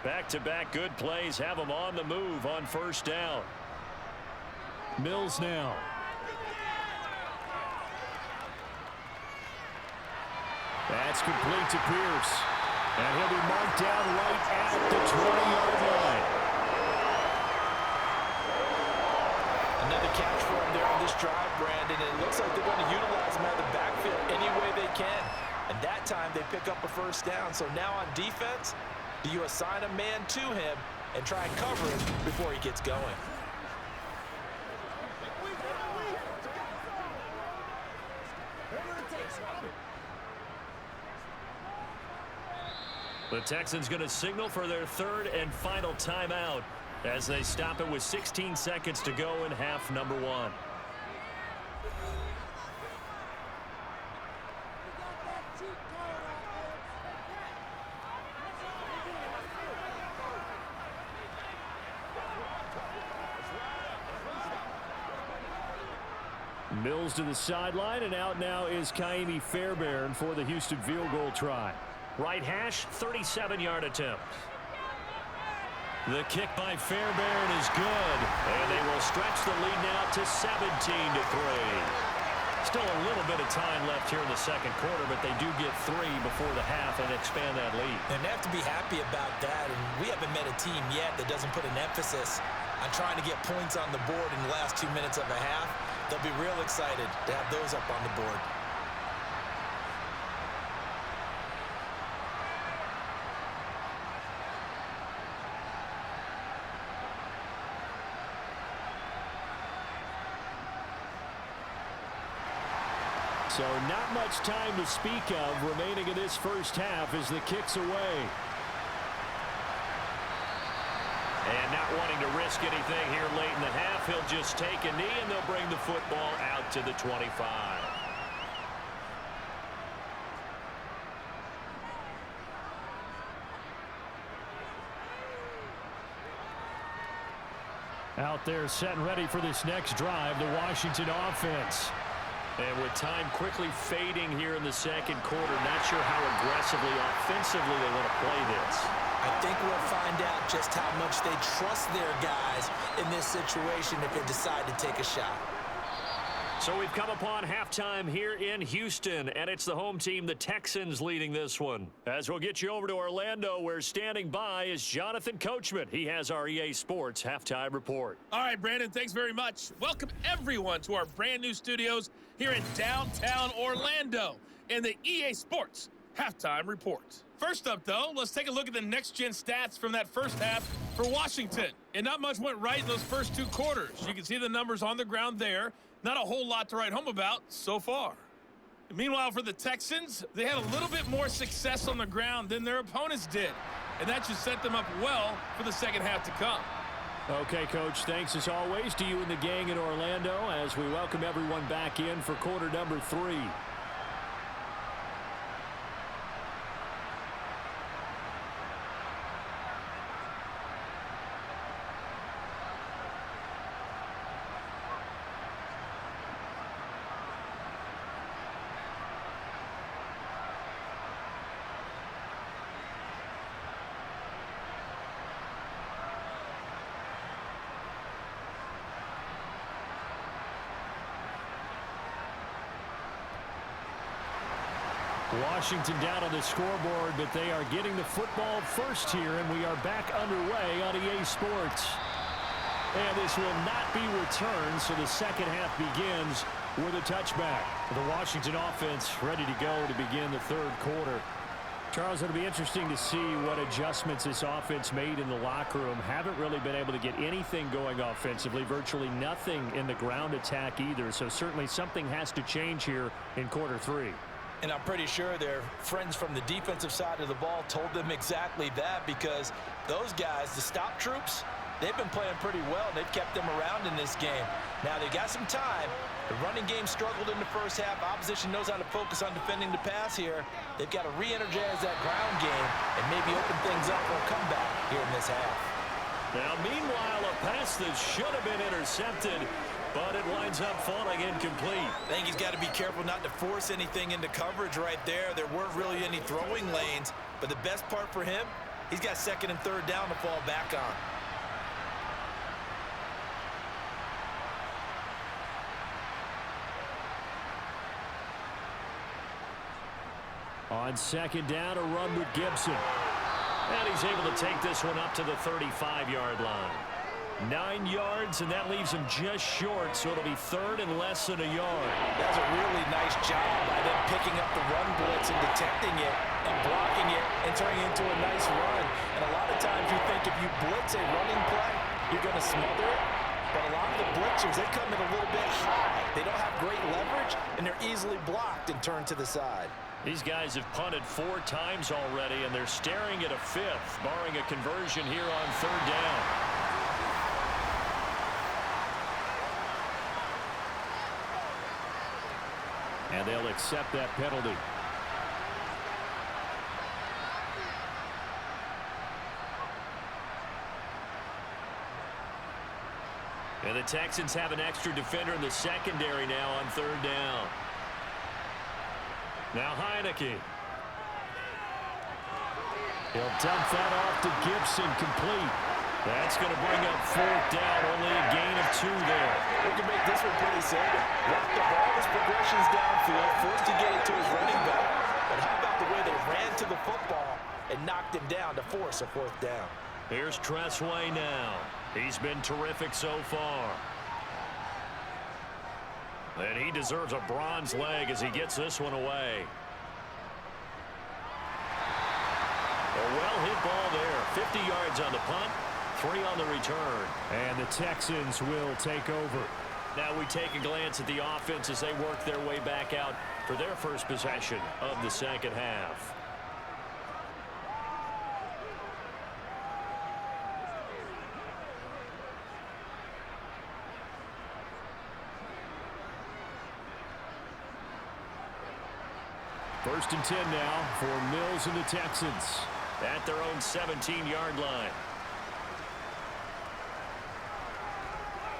Back-to-back good plays have him on the move on 1st down. Mills now. That's complete to Pierce. And he'll be marked down right at the 20-yard line. Another catch for him there on this drive, Brandon. And it looks like they're going to utilize him out of the backfield any way they can. And that time they pick up a 1st down. So now on defense, do you assign a man to him and try and cover him before he gets going? The Texans going to signal for their 3rd and final timeout as they stop it with 16 seconds to go in half number 1. Mills to the sideline, and out now is Kaimi Fairbairn for the Houston field goal try. Right hash, 37-yard attempt. The kick by Fairbairn is good. And they will stretch the lead now to 17-3. Still a little bit of time left here in the 2nd quarter, but they do get 3 before the half and expand that lead. And they have to be happy about that. And we haven't met a team yet that doesn't put an emphasis on trying to get points on the board in the last 2 minutes of a half. They'll be real excited to have those up on the board. So not much time to speak of remaining in this 1st half as the kick's away. And not wanting to risk anything here late in the half, he'll just take a knee and they'll bring the football out to the 25. Out there set and ready for this next drive, the Washington offense. And with time quickly fading here in the 2nd quarter, not sure how aggressively, offensively they want to play this. I think we'll find out just how much they trust their guys in this situation if they decide to take a shot. So we've come upon halftime here in Houston, and it's the home team, the Texans, leading this one. As we'll get you over to Orlando, where standing by is Jonathan Coachman. He has our EA Sports halftime report. All right, Brandon, thanks very much. Welcome, everyone, to our brand new studios here in downtown Orlando in the EA Sports halftime report. First up, though, let's take a look at the next-gen stats from that first half for Washington. And not much went right in those first two quarters. You can see the numbers on the ground there. Not a whole lot to write home about so far. Meanwhile, for the Texans, they had a little bit more success on the ground than their opponents did. And that should set them up well for the second half to come. Okay, Coach, thanks as always to you and the gang in Orlando as we welcome everyone back in for quarter number 3. Washington down on the scoreboard, but they are getting the football first here, and we are back underway on EA Sports. And this will not be returned, so the second half begins with a touchback. The Washington offense ready to go to begin the third quarter. Charles, it'll be interesting to see what adjustments this offense made in the locker room. Haven't really been able to get anything going offensively, virtually nothing in the ground attack either, so certainly something has to change here in quarter 3. And I'm pretty sure their friends from the defensive side of the ball told them exactly that, because those guys, the stop troops, they've been playing pretty well. They've kept them around in this game. Now they got some time. The running game struggled in the first half. Opposition knows how to focus on defending the pass here. They've got to re-energize that ground game and maybe open things up for a comeback here in this half. Now, meanwhile, a pass that should have been intercepted, but it winds up falling incomplete. I think he's got to be careful not to force anything into coverage right there. There weren't really any throwing lanes, but the best part for him, he's got second and third down to fall back on. On second down, a run with Gibson. And he's able to take this one up to the 35-yard line. 9 yards, and that leaves him just short, so it'll be third and less than a yard. That's a really nice job by them picking up the run blitz and detecting it and blocking it and turning it into a nice run. And a lot of times you think if you blitz a running play, you're going to smother it. But a lot of the blitzers, they come in a little bit high. They don't have great leverage, and they're easily blocked and turned to the side. These guys have punted 4 times already, and they're staring at a 5th, barring a conversion here on third down. And they'll accept that penalty. And the Texans have an extra defender in the secondary now on third down. Now Heineke. He'll dump that off to Gibson, complete. That's going to bring up fourth down, only a gain of 2 there. We can make this one pretty simple. Walk the ball, his progressions downfield, forced to get it to his running back. But how about the way they ran to the football and knocked him down to force a fourth down? Here's Tressway now. He's been terrific so far. And he deserves a bronze leg as he gets this one away. A well-hit ball there. 50 yards on the punt, 3 on the return. And the Texans will take over. Now we take a glance at the offense as they work their way back out for their first possession of the second half. First and 10 now for Mills and the Texans. At their own 17-yard line.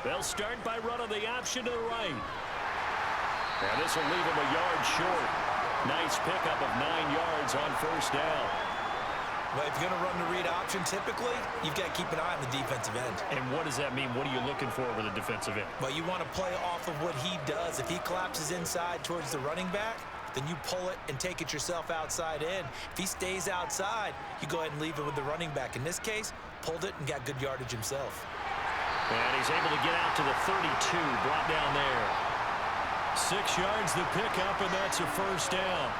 They'll start by running the option to the right. And this will leave him a yard short. Nice pickup of 9 yards on first down. Well, if you're going to run the read option, typically, you've got to keep an eye on the defensive end. And what does that mean? What are you looking for with a defensive end? Well, you want to play off of what he does. If he collapses inside towards the running back, then you pull it and take it yourself outside in. If he stays outside, you go ahead and leave it with the running back. In this case, pulled it and got good yardage himself. And he's able to get out to the 32, brought down there. 6 yards the pickup, and that's a first down.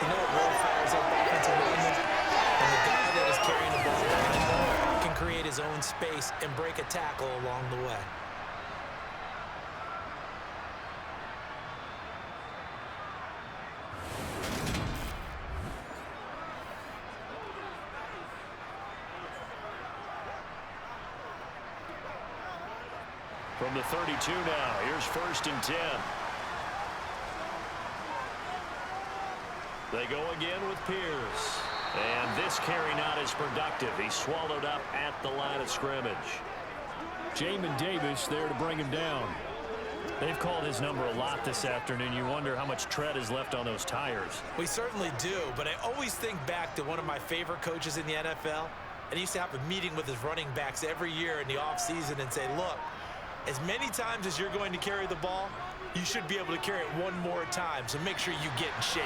You know what really fires up offensive linemen? And the guy that is carrying the ball behind them can create his own space and break a tackle along the way. From the 32 now, here's 1st and 10. They go again with Pierce. And this carry not as productive. He's swallowed up at the line of scrimmage. Jamin Davis there to bring him down. They've called his number a lot this afternoon. You wonder how much tread is left on those tires. We certainly do, but I always think back to one of my favorite coaches in the NFL. And he used to have a meeting with his running backs every year in the offseason and say, look, as many times as you're going to carry the ball, you should be able to carry it one more time, so make sure you get in shape.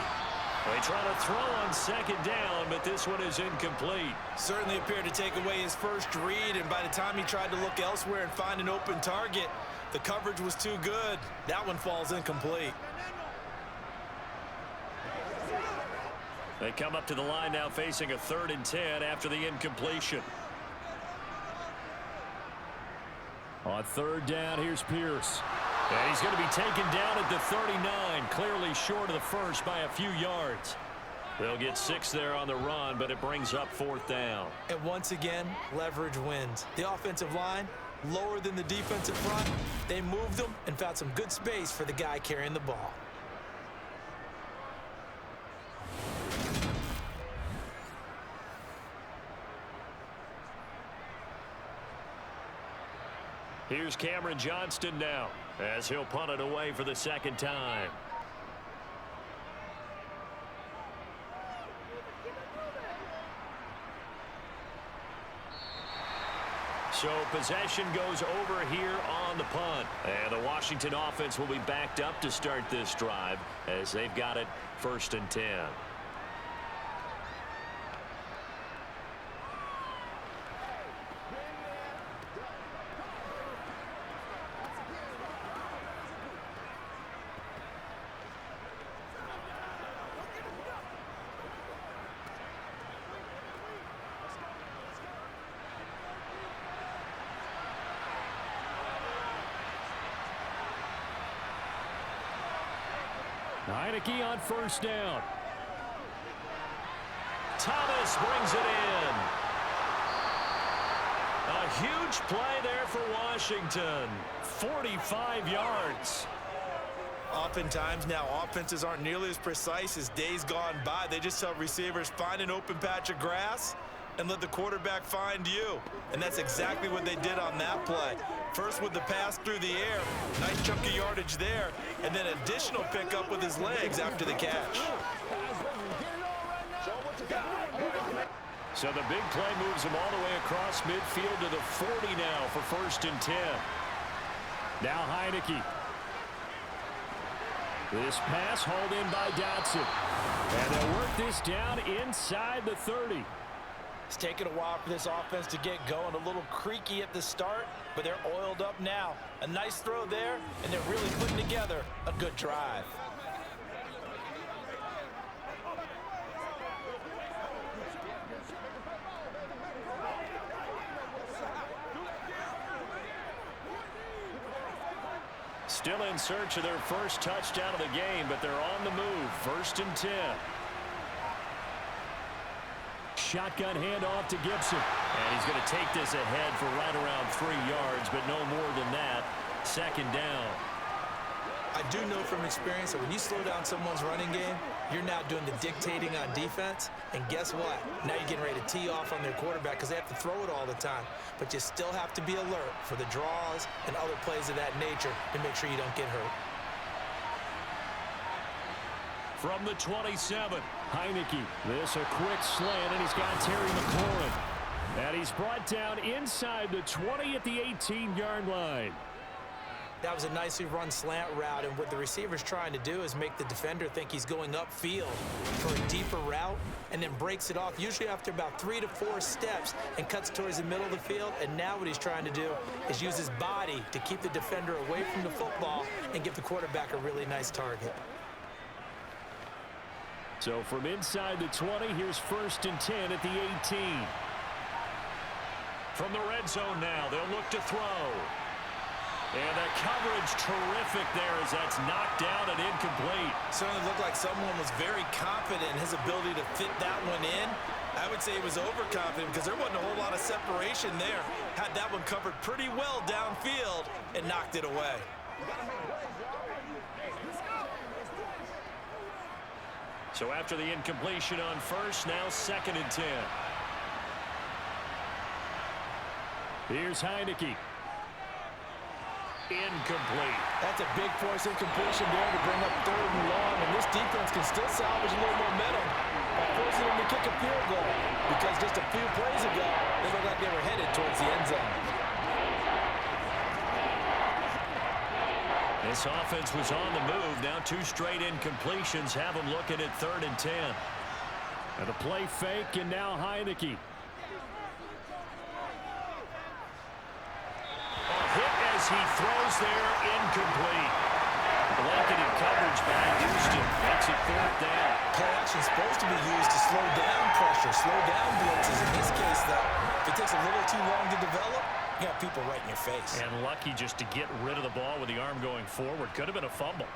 They try to throw on 2nd down, but this one is incomplete. Certainly appeared to take away his first read, and by the time he tried to look elsewhere and find an open target, the coverage was too good. That one falls incomplete. They come up to the line now facing a 3rd and 10 after the incompletion. On 3rd down, here's Pierce. And he's going to be taken down at the 39, clearly short of the first by a few yards. They'll get 6 there on the run, but it brings up 4th down. And once again, leverage wins. The offensive line, lower than the defensive front. They moved them and found some good space for the guy carrying the ball. Here's Cameron Johnston now, as he'll punt it away for the 2nd time. So possession goes over here on the punt. And the Washington offense will be backed up to start this drive as they've got it 1st and 10. Heineke on 1st down. Thomas brings it in. A huge play there for Washington. 45 yards. Oftentimes now, offenses aren't nearly as precise as days gone by. They just tell receivers, find an open patch of grass and let the quarterback find you. And that's exactly what they did on that play. First with the pass through the air, nice chunk of yardage there, and then additional pickup with his legs after the catch. So the big play moves him all the way across midfield to the 40 now for 1st and 10. Now Heineke. This pass hauled in by Dotson. And they'll work this down inside the 30. It's taken a while for this offense to get going. A little creaky at the start, but they're oiled up now. A nice throw there, and they're really putting together a good drive. Still in search of their first touchdown of the game, but they're on the move. 1st and 10. Shotgun handoff to Gibson. And he's going to take this ahead for right around 3 yards, but no more than that. 2nd down. I do know from experience that when you slow down someone's running game, you're now doing the dictating on defense. And guess what? Now you're getting ready to tee off on their quarterback because they have to throw it all the time. But you still have to be alert for the draws and other plays of that nature to make sure you don't get hurt. From the 27, Heineke. This a quick slant, and he's got Terry McLaurin. And he's brought down inside the 20 at the 18-yard line. That was a nicely run slant route, and what the receiver's trying to do is make the defender think he's going upfield for a deeper route and then breaks it off, usually after about 3 to 4 steps, and cuts towards the middle of the field. And now what he's trying to do is use his body to keep the defender away from the football and give the quarterback a really nice target. So from inside the 20, here's 1st and 10 at the 18. From the red zone now, they'll look to throw. And the coverage terrific there as that's knocked down and incomplete. Certainly looked like someone was very confident in his ability to fit that one in. I would say he was overconfident because there wasn't a whole lot of separation there. Had that one covered pretty well downfield and knocked it away. So after the incompletion on 1st, now 2nd and 10. Here's Heineke. Incomplete. That's a big force incompletion there to bring up 3rd and long, and this defense can still salvage a little momentum by forcing them to kick a field goal, because just a few plays ago, they looked like they were headed towards the end zone. This offense was on the move. Now 2 straight incompletions have them looking at 3rd and 10. And a play fake, and now Heineke. As he throws there, incomplete. Blanketed coverage by Houston. Makes it 4th down. Play action is supposed to be used to slow down pressure, slow down blitzes. In this case, though, if it takes a little too long to develop, you got people right in your face. And lucky just to get rid of the ball with the arm going forward. Could have been a fumble.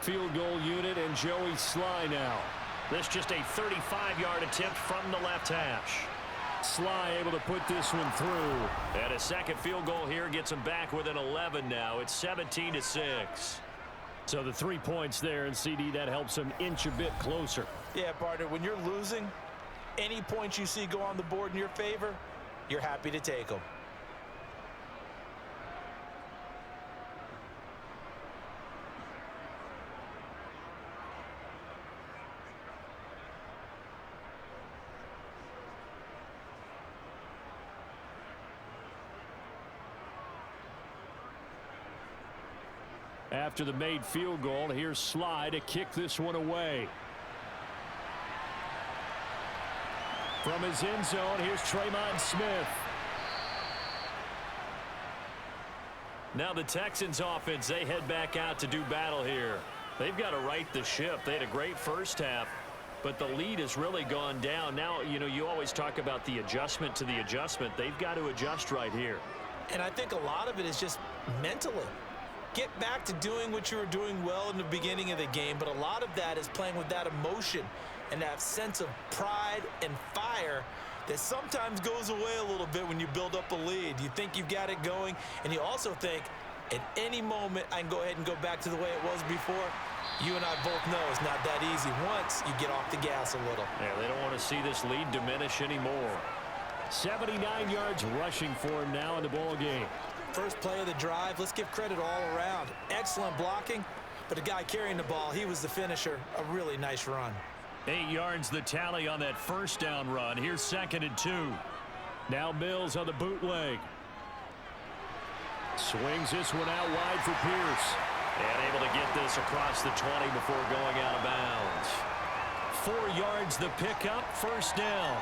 Field goal unit and Joey Sly now. This just a 35-yard attempt from the left hash. Sly able to put this one through. And a second field goal here gets him back within 11 now. It's 17-6. So the 3 points there, and CD, that helps him inch a bit closer. Yeah, partner, when you're losing, any points you see go on the board in your favor, you're happy to take them. After the made field goal, here's Sly to kick this one away. From his end zone, here's Tremont Smith. Now the Texans offense, they head back out to do battle here. They've got to right the ship. They had a great first half, but the lead has really gone down. Now, you know, you always talk about the adjustment to the adjustment. They've got to adjust right here. And I think a lot of it is just mentally. Get back to doing what you were doing well in the beginning of the game, but a lot of that is playing with that emotion and that sense of pride and fire that sometimes goes away a little bit when you build up a lead. You think you've got it going, and you also think at any moment I can go ahead and go back to the way it was before. You and I both know it's not that easy once you get off the gas a little. Yeah, they don't want to see this lead diminish anymore. 79 yards rushing for him now in the ball game. First play of the drive, let's give credit all around. Excellent blocking, but the guy carrying the ball, he was the finisher. A really nice run. 8 yards the tally on that first down run. Here's 2nd and 2. Now Mills on the bootleg. Swings this one out wide for Pierce. And able to get this across the 20 before going out of bounds. 4 yards the pickup, 1st down.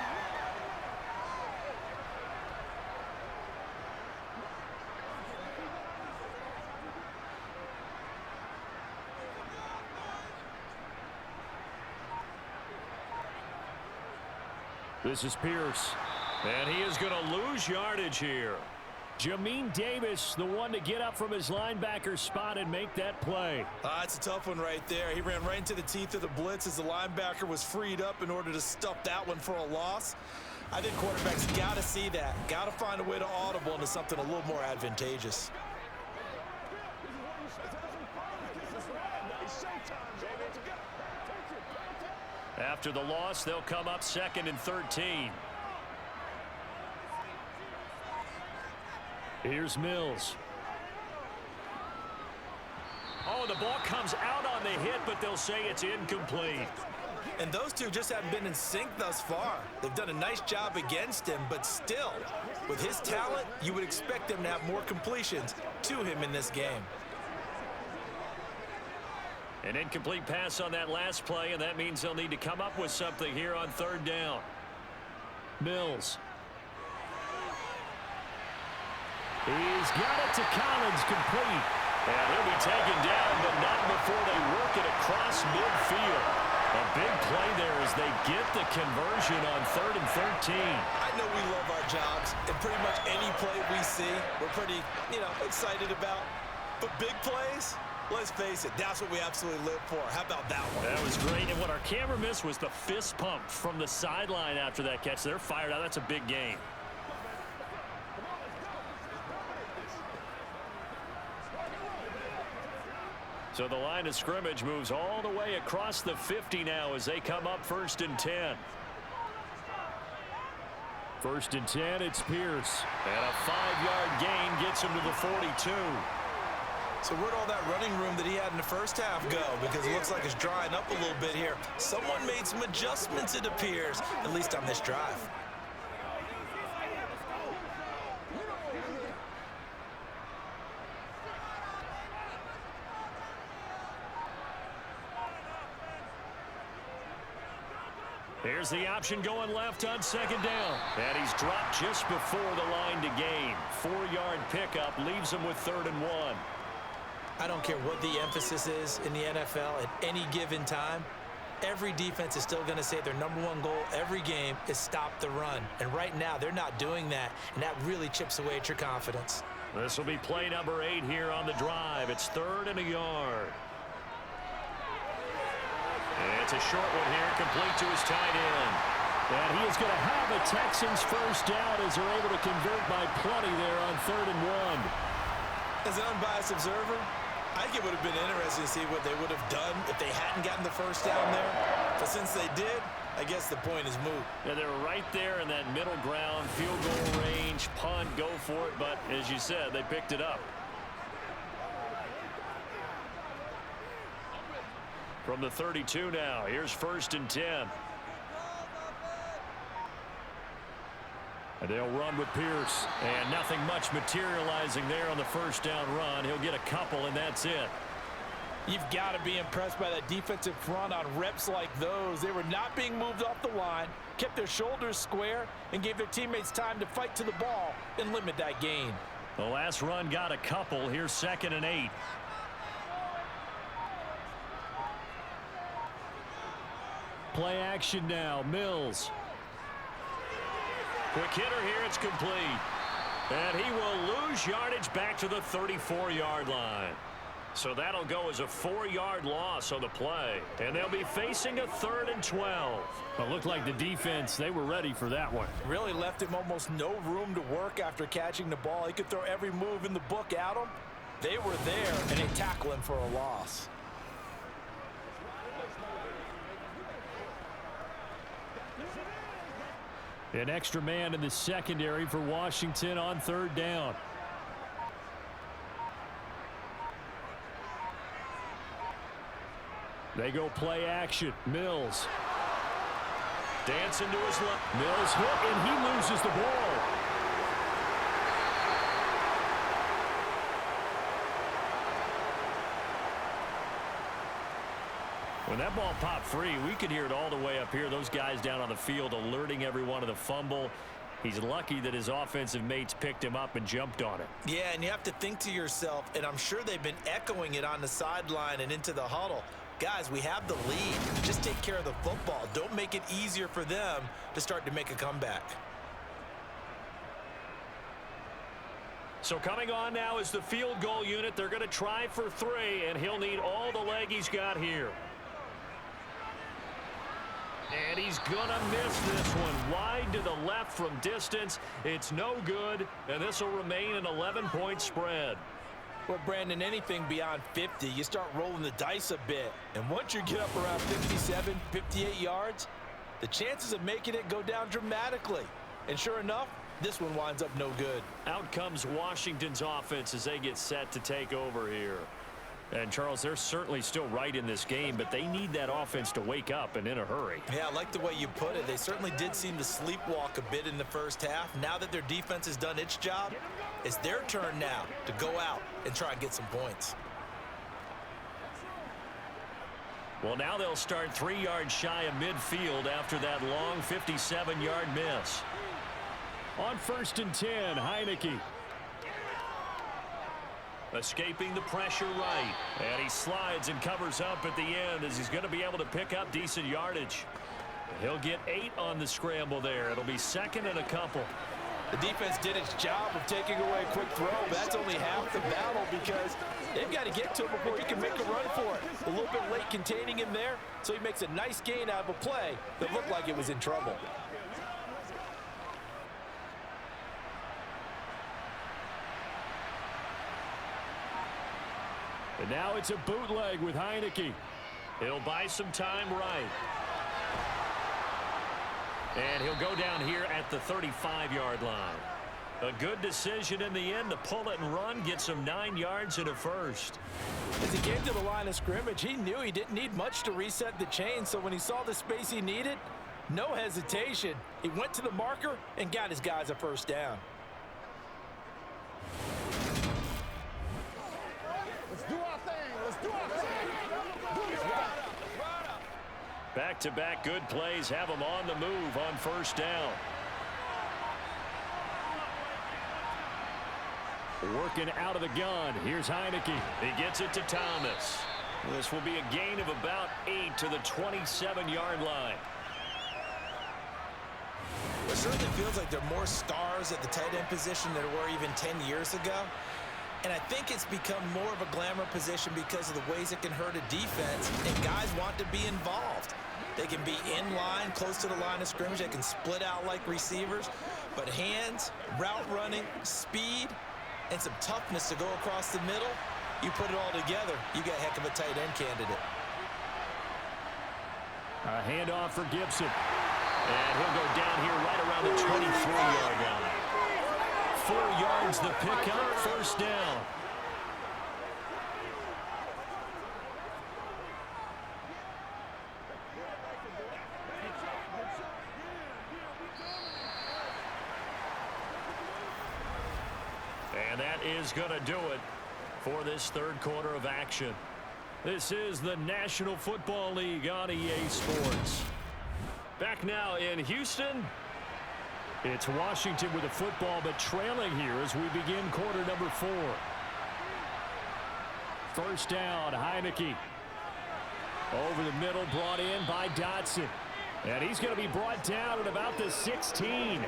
This is Pierce. And he is going to lose yardage here. Jamin Davis, the one to get up from his linebacker spot and make that play. That's a tough one right there. He ran right into the teeth of the blitz as the linebacker was freed up in order to stuff that one for a loss. I think quarterbacks got to see that. Got to find a way to audible into something a little more advantageous. After the loss, they'll come up 2nd and 13. Here's Mills. Oh, the ball comes out on the hit, but they'll say it's incomplete. And those two just haven't been in sync thus far. They've done a nice job against him, but still, with his talent, you would expect them to have more completions to him in this game. An incomplete pass on that last play, and that means they'll need to come up with something here on third down. Mills. He's got it to Collins, complete. And he'll be taken down, but not before they work it across midfield. A big play there as they get the conversion on 3rd and 13. I know we love our jobs, and pretty much any play we see, we're pretty, excited about. But big plays, let's face it, that's what we absolutely live for. How about that one? That was great, and what our camera missed was the fist pump from the sideline after that catch. They're fired out. That's a big game. So the line of scrimmage moves all the way across the 50 now as they come up 1st and 10. 1st and 10, it's Pierce. And a 5-yard gain gets him to the 42. So where'd all that running room that he had in the first half go? Because it looks like it's drying up a little bit here. Someone made some adjustments, it appears, at least on this drive. Here's the option going left on 2nd down. And he's dropped just before the line to gain. 4-yard pickup leaves him with 3rd and 1. I don't care what the emphasis is in the NFL at any given time. Every defense is still going to say their #1 goal every game is stop the run. And right now, they're not doing that, and that really chips away at your confidence. This will be play number 8 here on the drive. It's 3rd and a yard. It's a short one here, complete to his tight end. And he is going to have a Texans first down as they're able to convert by plenty there on 3rd and 1. As an unbiased observer, I think it would have been interesting to see what they would have done if they hadn't gotten the first down there. But since they did, I guess the point is moot. Yeah, they're right there in that middle ground, field goal range, punt, go for it. But as you said, they picked it up. From the 32 now, here's 1st and 10. And they'll run with Pierce. And nothing much materializing there on the first down run. He'll get a couple, and that's it. You've got to be impressed by that defensive front on reps like those. They were not being moved off the line, kept their shoulders square, and gave their teammates time to fight to the ball and limit that gain. The last run got a couple. Here's 2nd and 8. Play action now. Mills. Quick hitter here. It's complete. And he will lose yardage back to the 34-yard line. So that'll go as a 4-yard loss on the play. And they'll be facing a 3rd and 12. Well, it looked like the defense, they were ready for that one. Really left him almost no room to work after catching the ball. He could throw every move in the book at him. They were there, and they tackle him for a loss. An extra man in the secondary for Washington on 3rd down. They go play action. Mills. Dancing to his left. Mills hit, and he loses the ball. When that ball popped free, we could hear it all the way up here. Those guys down on the field alerting everyone of the fumble. He's lucky that his offensive mates picked him up and jumped on it. Yeah, and you have to think to yourself, and I'm sure they've been echoing it on the sideline and into the huddle. Guys, we have the lead. Just take care of the football. Don't make it easier for them to start to make a comeback. So coming on now is the field goal unit. They're going to try for 3, and he'll need all the leg he's got here. And he's going to miss this one. Wide to the left from distance. It's no good, and this will remain an 11-point spread. Well, Brandon, anything beyond 50, you start rolling the dice a bit. And once you get up around 57, 58 yards, the chances of making it go down dramatically. And sure enough, this one winds up no good. Out comes Washington's offense as they get set to take over here. And, Charles, they're certainly still right in this game, but they need that offense to wake up and in a hurry. Yeah, I like the way you put it. They certainly did seem to sleepwalk a bit in the first half. Now that their defense has done its job, it's their turn now to go out and try and get some points. Well, now they'll start 3 yards shy of midfield after that long 57-yard miss. On 1st and 10, Heineke. Escaping the pressure right. And he slides and covers up at the end as he's going to be able to pick up decent yardage. He'll get 8 on the scramble there. It'll be 2nd and a couple. The defense did its job of taking away a quick throw, but that's only half the battle because they've got to get to him before he can make a run for it. A little bit late containing him there, so he makes a nice gain out of a play that looked like it was in trouble. And now it's a bootleg with Heineke. He'll buy some time right. And he'll go down here at the 35-yard line. A good decision in the end to pull it and run, get some 9 yards and a first. As he came to the line of scrimmage, he knew he didn't need much to reset the chain, so when he saw the space he needed, no hesitation. He went to the marker and got his guys a first down. Back-to-back good plays have him on the move on 1st down. Working out of the gun. Here's Heineke. He gets it to Thomas. This will be a gain of about 8 to the 27-yard line. It certainly feels like there are more stars at the tight end position than there were even 10 years ago. And I think it's become more of a glamour position because of the ways it can hurt a defense, and guys want to be involved. They can be in line, close to the line of scrimmage. They can split out like receivers. But hands, route running, speed, and some toughness to go across the middle, you put it all together, you got a heck of a tight end candidate. A handoff for Gibson. And he'll go down here right around the 23-yard line. 4 yards the pickup, 1st down. And that is going to do it for this 3rd quarter of action. This is the National Football League on EA Sports. Back now in Houston. It's Washington with the football, but trailing here as we begin quarter number 4. 1st down, Heineke. Over the middle, brought in by Dotson. And he's going to be brought down at about the 16.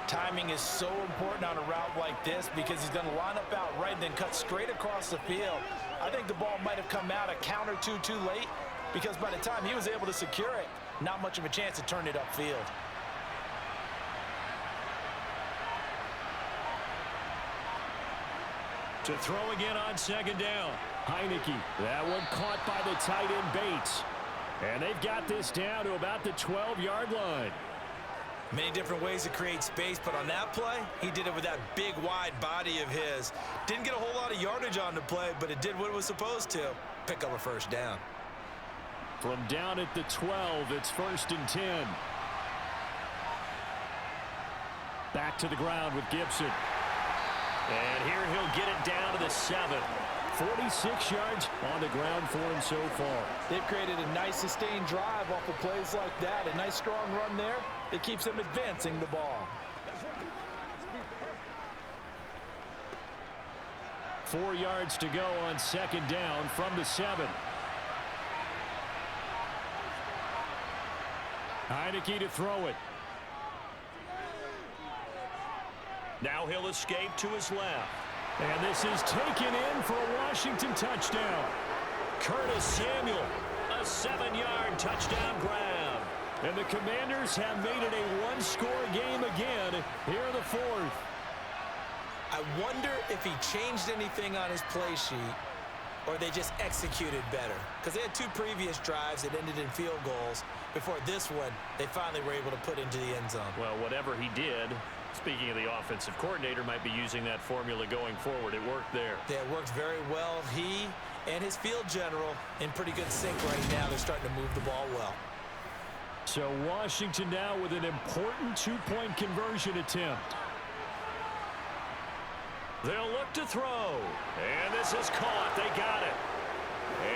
Timing is so important on a route like this because he's going to line up out right and then cut straight across the field. I think the ball might have come out a count or two too late because by the time he was able to secure it, not much of a chance to turn it upfield. To throw again on 2nd down. Heineke. That one caught by the tight end Bates. And they've got this down to about the 12-yard line. Many different ways to create space, but on that play, he did it with that big, wide body of his. Didn't get a whole lot of yardage on the play, but it did what it was supposed to. Pick up a 1st down. From down at the 12, it's 1st and 10. Back to the ground with Gibson. And here he'll get it down to the 7. 46 yards on the ground for him so far. They've created a nice sustained drive off of plays like that. A nice strong run there that keeps them advancing the ball. 4 yards to go on 2nd down from the 7. Heineke to throw it. Now he'll escape to his left. And this is taken in for a Washington touchdown. Curtis Samuel, a 7-yard touchdown grab. And the Commanders have made it a one-score game again here in the 4th. I wonder if he changed anything on his play sheet or they just executed better. Because they had 2 previous drives that ended in field goals. Before this one, they finally were able to put into the end zone. Well, whatever he did, speaking of the offensive coordinator, might be using that formula going forward. It worked there. Yeah, it worked very well. He And his field general in pretty good sync right now. They're starting to move the ball well. So Washington now with an important two-point conversion attempt. They'll look to throw. And this is caught. They got it.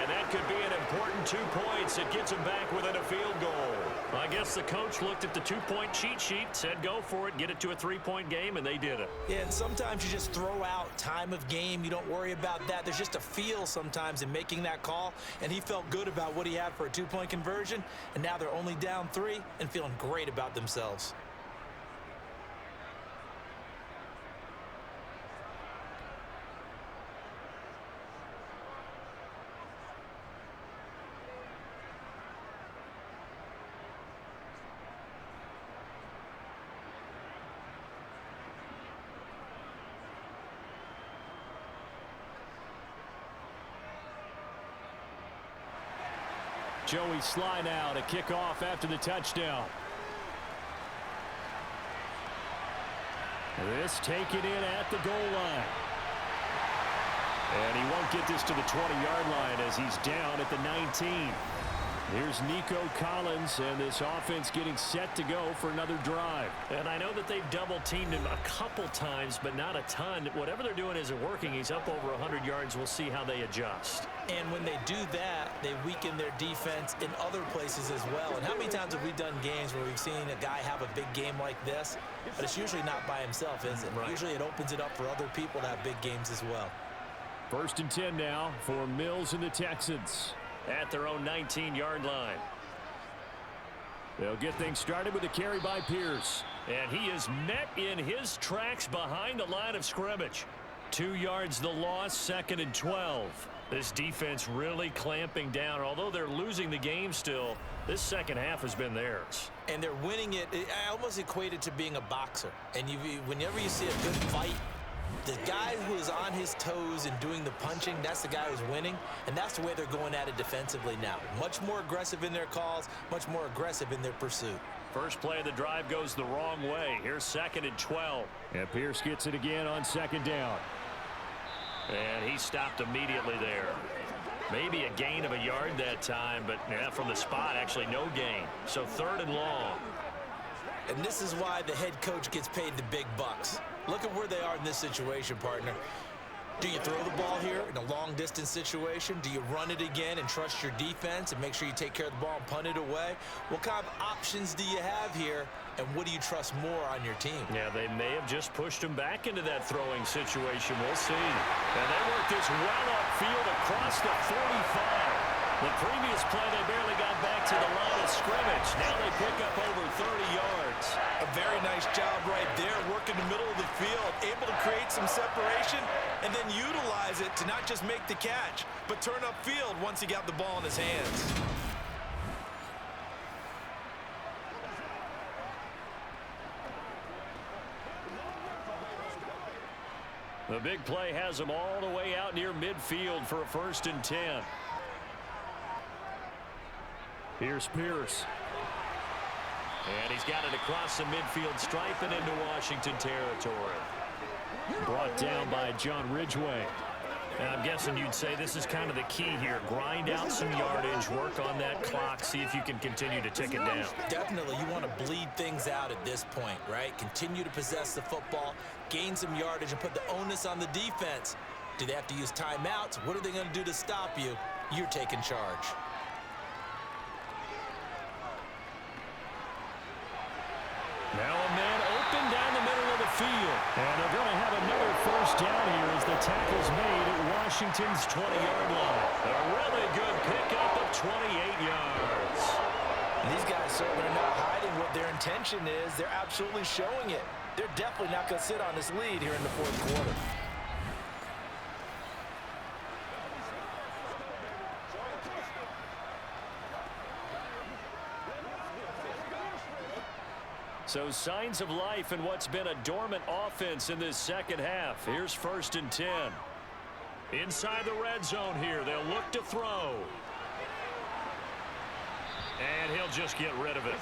And that could be an important 2 points. It gets them back within a field goal. I guess the coach looked at the two-point cheat sheet, said go for it, get it to a three-point game, and they did it. Yeah, and sometimes you just throw out time of game. You don't worry about that. There's just a feel sometimes in making that call, and he felt good about what he had for a two-point conversion, and now they're only down 3 and feeling great about themselves. Joey Sly now to kick off after the touchdown. This taken in at the goal line. And he won't get this to the 20-yard line as he's down at the 19. Here's Nico Collins, and this offense getting set to go for another drive. And I know that they've double-teamed him a couple times, but not a ton. Whatever they're doing isn't working. He's up over 100 yards. We'll see how they adjust. And when they do that, they weaken their defense in other places as well. And how many times have we done games where we've seen a guy have a big game like this? But it's usually not by himself, is it? Right. Usually it opens it up for other people to have big games as well. 1st and 10 now for Mills and the Texans. At their own 19-yard line. They'll get things started with a carry by Pierce. And he is met in his tracks behind the line of scrimmage. 2 yards the loss, 2nd and 12. This defense really clamping down. Although they're losing the game still, this second half has been theirs. And they're winning it. I almost equate it to being a boxer. And whenever you see a good fight, the guy who is on his toes and doing the punching, that's the guy who's winning, and that's the way they're going at it defensively now. Much more aggressive in their calls, much more aggressive in their pursuit. First play of the drive goes the wrong way. Here's 2nd and 12. And Pierce gets it again on 2nd down. And he stopped immediately there. Maybe a gain of a yard that time, but yeah, from the spot, actually no gain. So 3rd and long. And this is why the head coach gets paid the big bucks. Look at where they are in this situation, partner. Do you throw the ball here in a long-distance situation? Do you run it again and trust your defense and make sure you take care of the ball and punt it away? What kind of options do you have here, and what do you trust more on your team? Yeah, they may have just pushed him back into that throwing situation. We'll see. And they work this well upfield across the 45. The previous play, they barely got back to the line of scrimmage. Now they pick up over 30 yards. A very nice job right there, working the middle of the field, able to create some separation and then utilize it to not just make the catch, but turn upfield once he got the ball in his hands. The big play has them all the way out near midfield for a 1st and 10. Here's Pierce. And he's got it across the midfield stripe and into Washington territory. Brought down by John Ridgeway. Now, I'm guessing you'd say this is kind of the key here. Grind out some yardage, work on that clock, see if you can continue to tick it down. Definitely, you want to bleed things out at this point, right? Continue to possess the football, gain some yardage, and put the onus on the defense. Do they have to use timeouts? What are they going to do to stop you? You're taking charge. Now a man open down the middle of the field. And they're going to have another 1st down here as the tackle's made at Washington's 20-yard line. A really good pickup of 28 yards. And these guys certainly are not hiding what their intention is. They're absolutely showing it. They're definitely not going to sit on this lead here in the 4th quarter. So signs of life in what's been a dormant offense in this second half. Here's 1st and 10. Inside the red zone here. They'll look to throw. And he'll just get rid of it.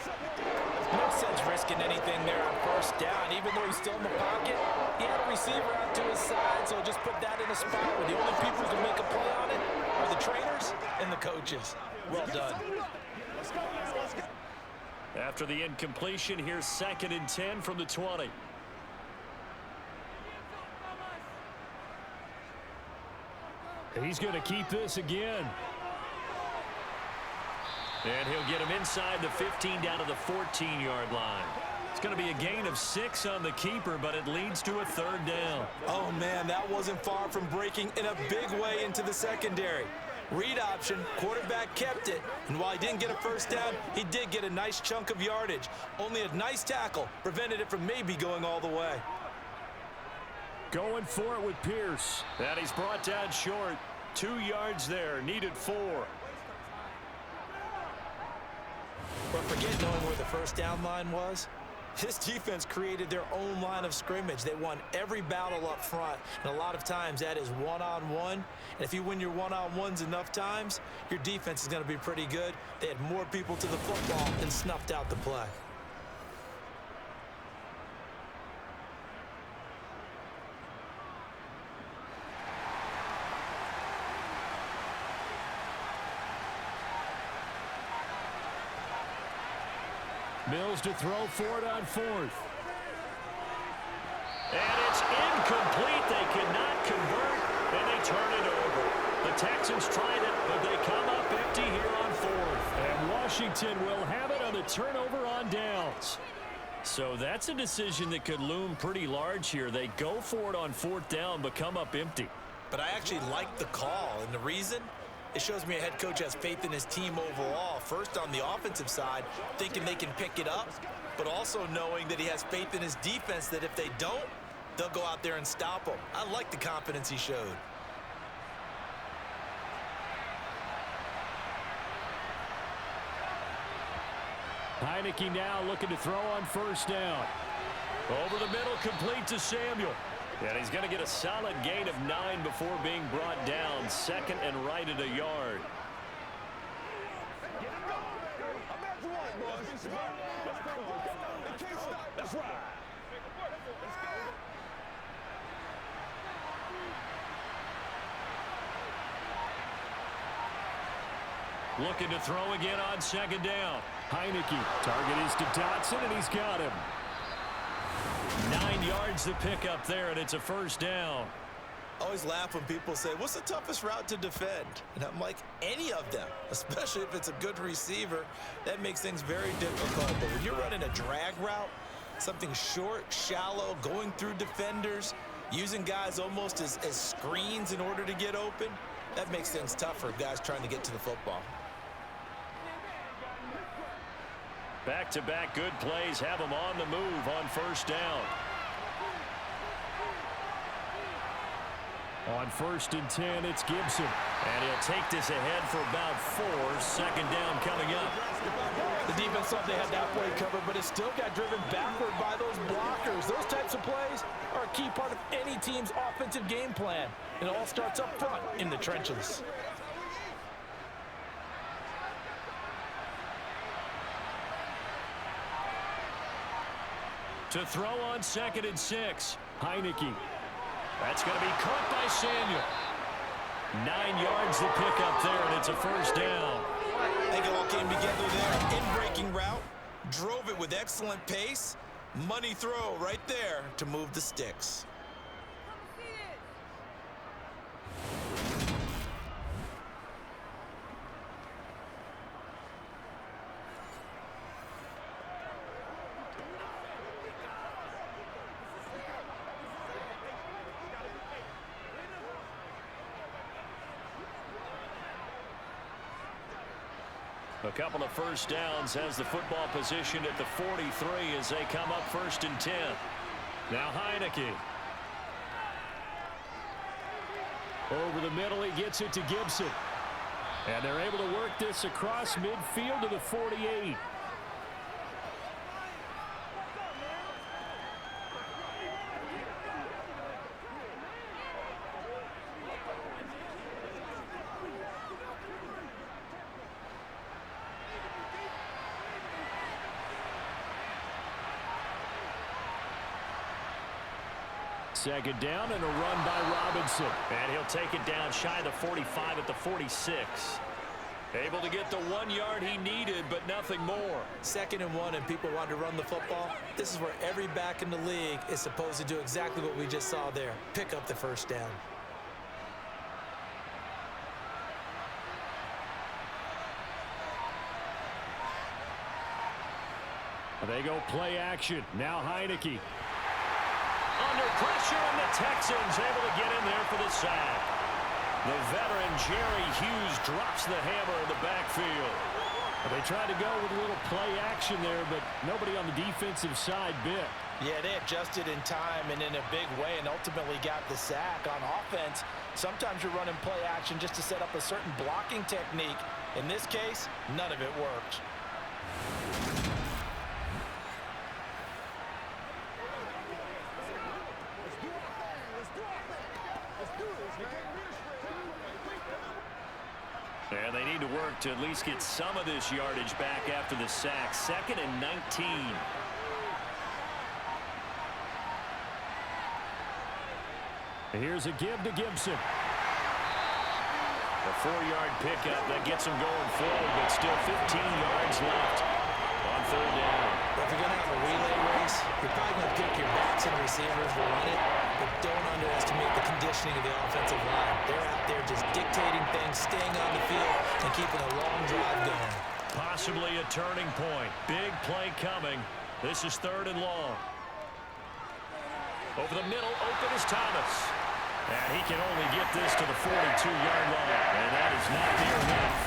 No sense risking anything there on 1st down. Even though he's still in the pocket, he had a receiver out to his side, so just put that in a spot where the only people who can make a play on it are the trainers and the coaches. Well done. After the incompletion, here's 2nd and 10 from the 20. He's going to keep this again. And he'll get him inside the 15 down to the 14-yard line. It's going to be a gain of 6 on the keeper, but it leads to a 3rd down. Oh, man, that wasn't far from breaking in a big way into the secondary. Read option, quarterback kept it, and while he didn't get a 1st down, he did get a nice chunk of yardage. Only a nice tackle prevented it from maybe going all the way. Going for it with Pierce. And he's brought down short. 2 yards there, needed 4. But forget knowing where the 1st down line was. This defense created their own line of scrimmage. They won every battle up front, and a lot of times that is one-on-one. And if you win your one-on-ones enough times, your defense is going to be pretty good. They had more people to the football and snuffed out the play. Mills to throw for it on 4th. And it's incomplete. They cannot convert, and they turn it over. The Texans tried it, but they come up empty here on 4th. And Washington will have it on the turnover on downs. So that's a decision that could loom pretty large here. They go for it on 4th down, but come up empty. But I actually like the call, and the reason? It shows me a head coach has faith in his team overall. First, on the offensive side, thinking they can pick it up, but also knowing that he has faith in his defense that if they don't, they'll go out there and stop them. I like the confidence he showed. Heineke now looking to throw on 1st down. Over the middle, complete to Samuel. And he's going to get a solid gain of 9 before being brought down. 2nd and right at a yard. Looking to throw again on 2nd down. Heineke. Target is to Dotson, and he's got him. 9 yards to pick up there, and it's a 1st down. I always laugh when people say, what's the toughest route to defend? And I'm like, any of them, especially if it's a good receiver. That makes things very difficult. But when you're running a drag route, something short, shallow, going through defenders, using guys almost as screens in order to get open, that makes things tough for guys trying to get to the football. Back-to-back good plays have them on the move on 1st down. On 1st and 10, it's Gibson. And he'll take this ahead for about 4. 2nd down coming up. The defense thought they had that play covered, but it still got driven backward by those blockers. Those types of plays are a key part of any team's offensive game plan. It all starts up front in the trenches. To throw on 2nd and 6. Heineke. That's going to be caught by Samuel. 9 yards to pick up there, and it's a 1st down. I think it all came together there. In-breaking route, drove it with excellent pace. Money throw right there to move the sticks. A couple of 1st downs has the football position at the 43 as they come up 1st and 10. Now Heineke. Over the middle, he gets it to Gibson. And they're able to work this across midfield to the 48. second down and a run by Robinson. And he'll take it down shy of the 45 at the 46. Able to get the 1 yard he needed, but nothing more. 2nd and 1 and people want to run the football. This is where every back in the league is supposed to do exactly what we just saw there. Pick up the first down. They go play action. Now Heineke. Under pressure, and the Texans able to get in there for the sack. The veteran Jerry Hughes drops the hammer in the backfield. They tried to go with a little play action there, but nobody on the defensive side bit. Yeah, they adjusted in time and in a big way and ultimately got the sack. On offense, sometimes you're running play action just to set up a certain blocking technique. In this case, none of it worked. And they need to work to at least get some of this yardage back after the sack. 2nd and 19. Here's a give to Gibson. A 4-yard pickup that gets him going forward, but still 15 yards left on 3rd down. If you're going to have a relay race, you're probably going to pick your backs and receivers to run it, but don't underestimate the conditioning of the offensive line. They're out there just dictating things, staying on the field, and keeping a long drive going. Possibly a turning point. Big play coming. This is 3rd and long. Over the middle, open is Thomas. And he can only get this to the 42-yard line. And that is not near enough.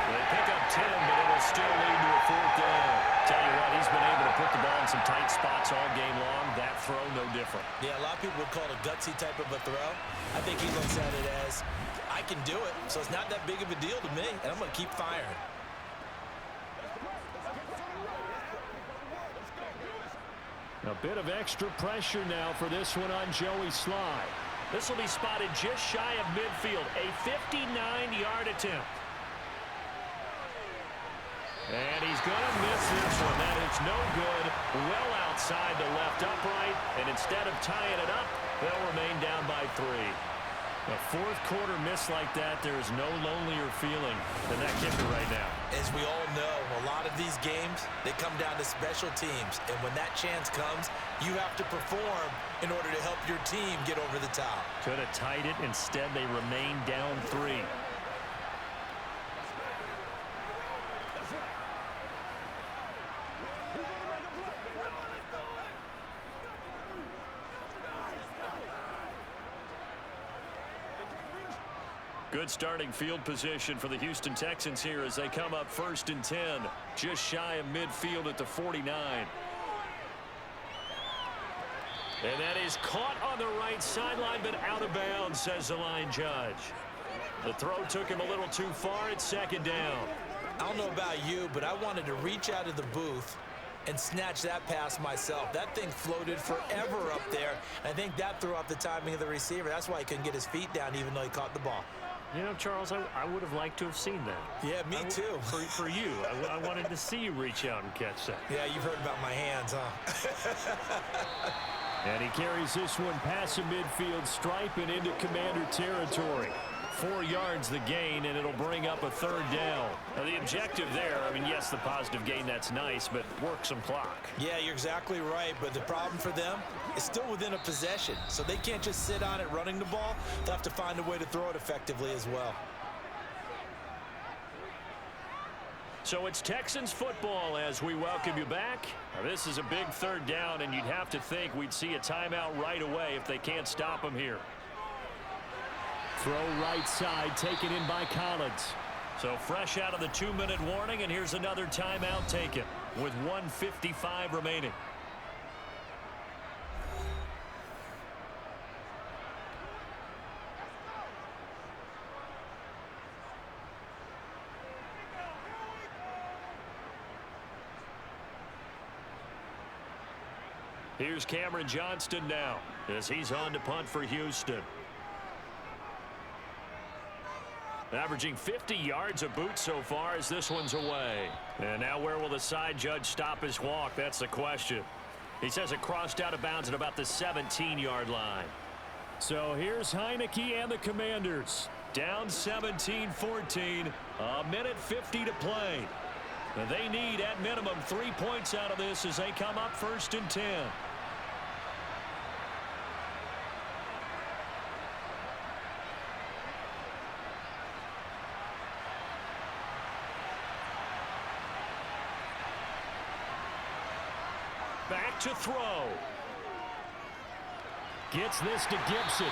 They pick up 10, but it'll still lead to a 4th down. Tell you what, he's been able to put the ball in some tight spots all game long. That throw, no different. Yeah, a lot of people would call it a gutsy type of a throw. I think he looks at it as, I can do it, so it's not that big of a deal to me, and I'm going to keep firing. A bit of extra pressure now for this one on Joey Sly. This will be spotted just shy of midfield. A 59-yard attempt. And he's going to miss this one. That is no good. Well outside the left upright. And instead of tying it up, they'll remain down by 3. A 4th quarter miss like that, there is no lonelier feeling than that kicker right now. As we all know, a lot of these games, they come down to special teams. And when that chance comes, you have to perform in order to help your team get over the top. Could have tied it. Instead, they remain down 3. Good starting field position for the Houston Texans here as they come up 1st and 10. Just shy of midfield at the 49. And that is caught on the right sideline, but out of bounds, says the line judge. The throw took him a little too far at 2nd down. I don't know about you, but I wanted to reach out of the booth and snatch that pass myself. That thing floated forever up there. I think that threw off the timing of the receiver. That's why he couldn't get his feet down even though he caught the ball. You know, Charles, I would have liked to have seen that. Yeah, me too. For you. I wanted to see you reach out and catch that. Yeah, you've heard about my hands, huh? And he carries this one past the midfield stripe and into Commander territory. 4 yards the gain, and it'll bring up a 3rd down. Now, the objective there, I mean, yes, the positive gain, that's nice, but work some clock. Yeah, you're exactly right, but the problem for them is still within a possession, so they can't just sit on it running the ball. They'll have to find a way to throw it effectively as well. So it's Texans football as we welcome you back. Now, this is a big 3rd down, and you'd have to think we'd see a timeout right away if they can't stop them here. Throw right side, taken in by Collins. So fresh out of the 2-minute warning, and here's another timeout taken with 1:55 remaining. Here's Cameron Johnston now as he's on to punt for Houston. Averaging 50 yards a boot so far as this one's away. And now where will the side judge stop his walk? That's the question. He says it crossed out of bounds at about the 17-yard line. So here's Heineke and the Commanders. Down 17-14, a minute 50 to play. They need, at minimum, 3 points out of this as they come up 1st and 10. Back to throw. Gets this to Gibson.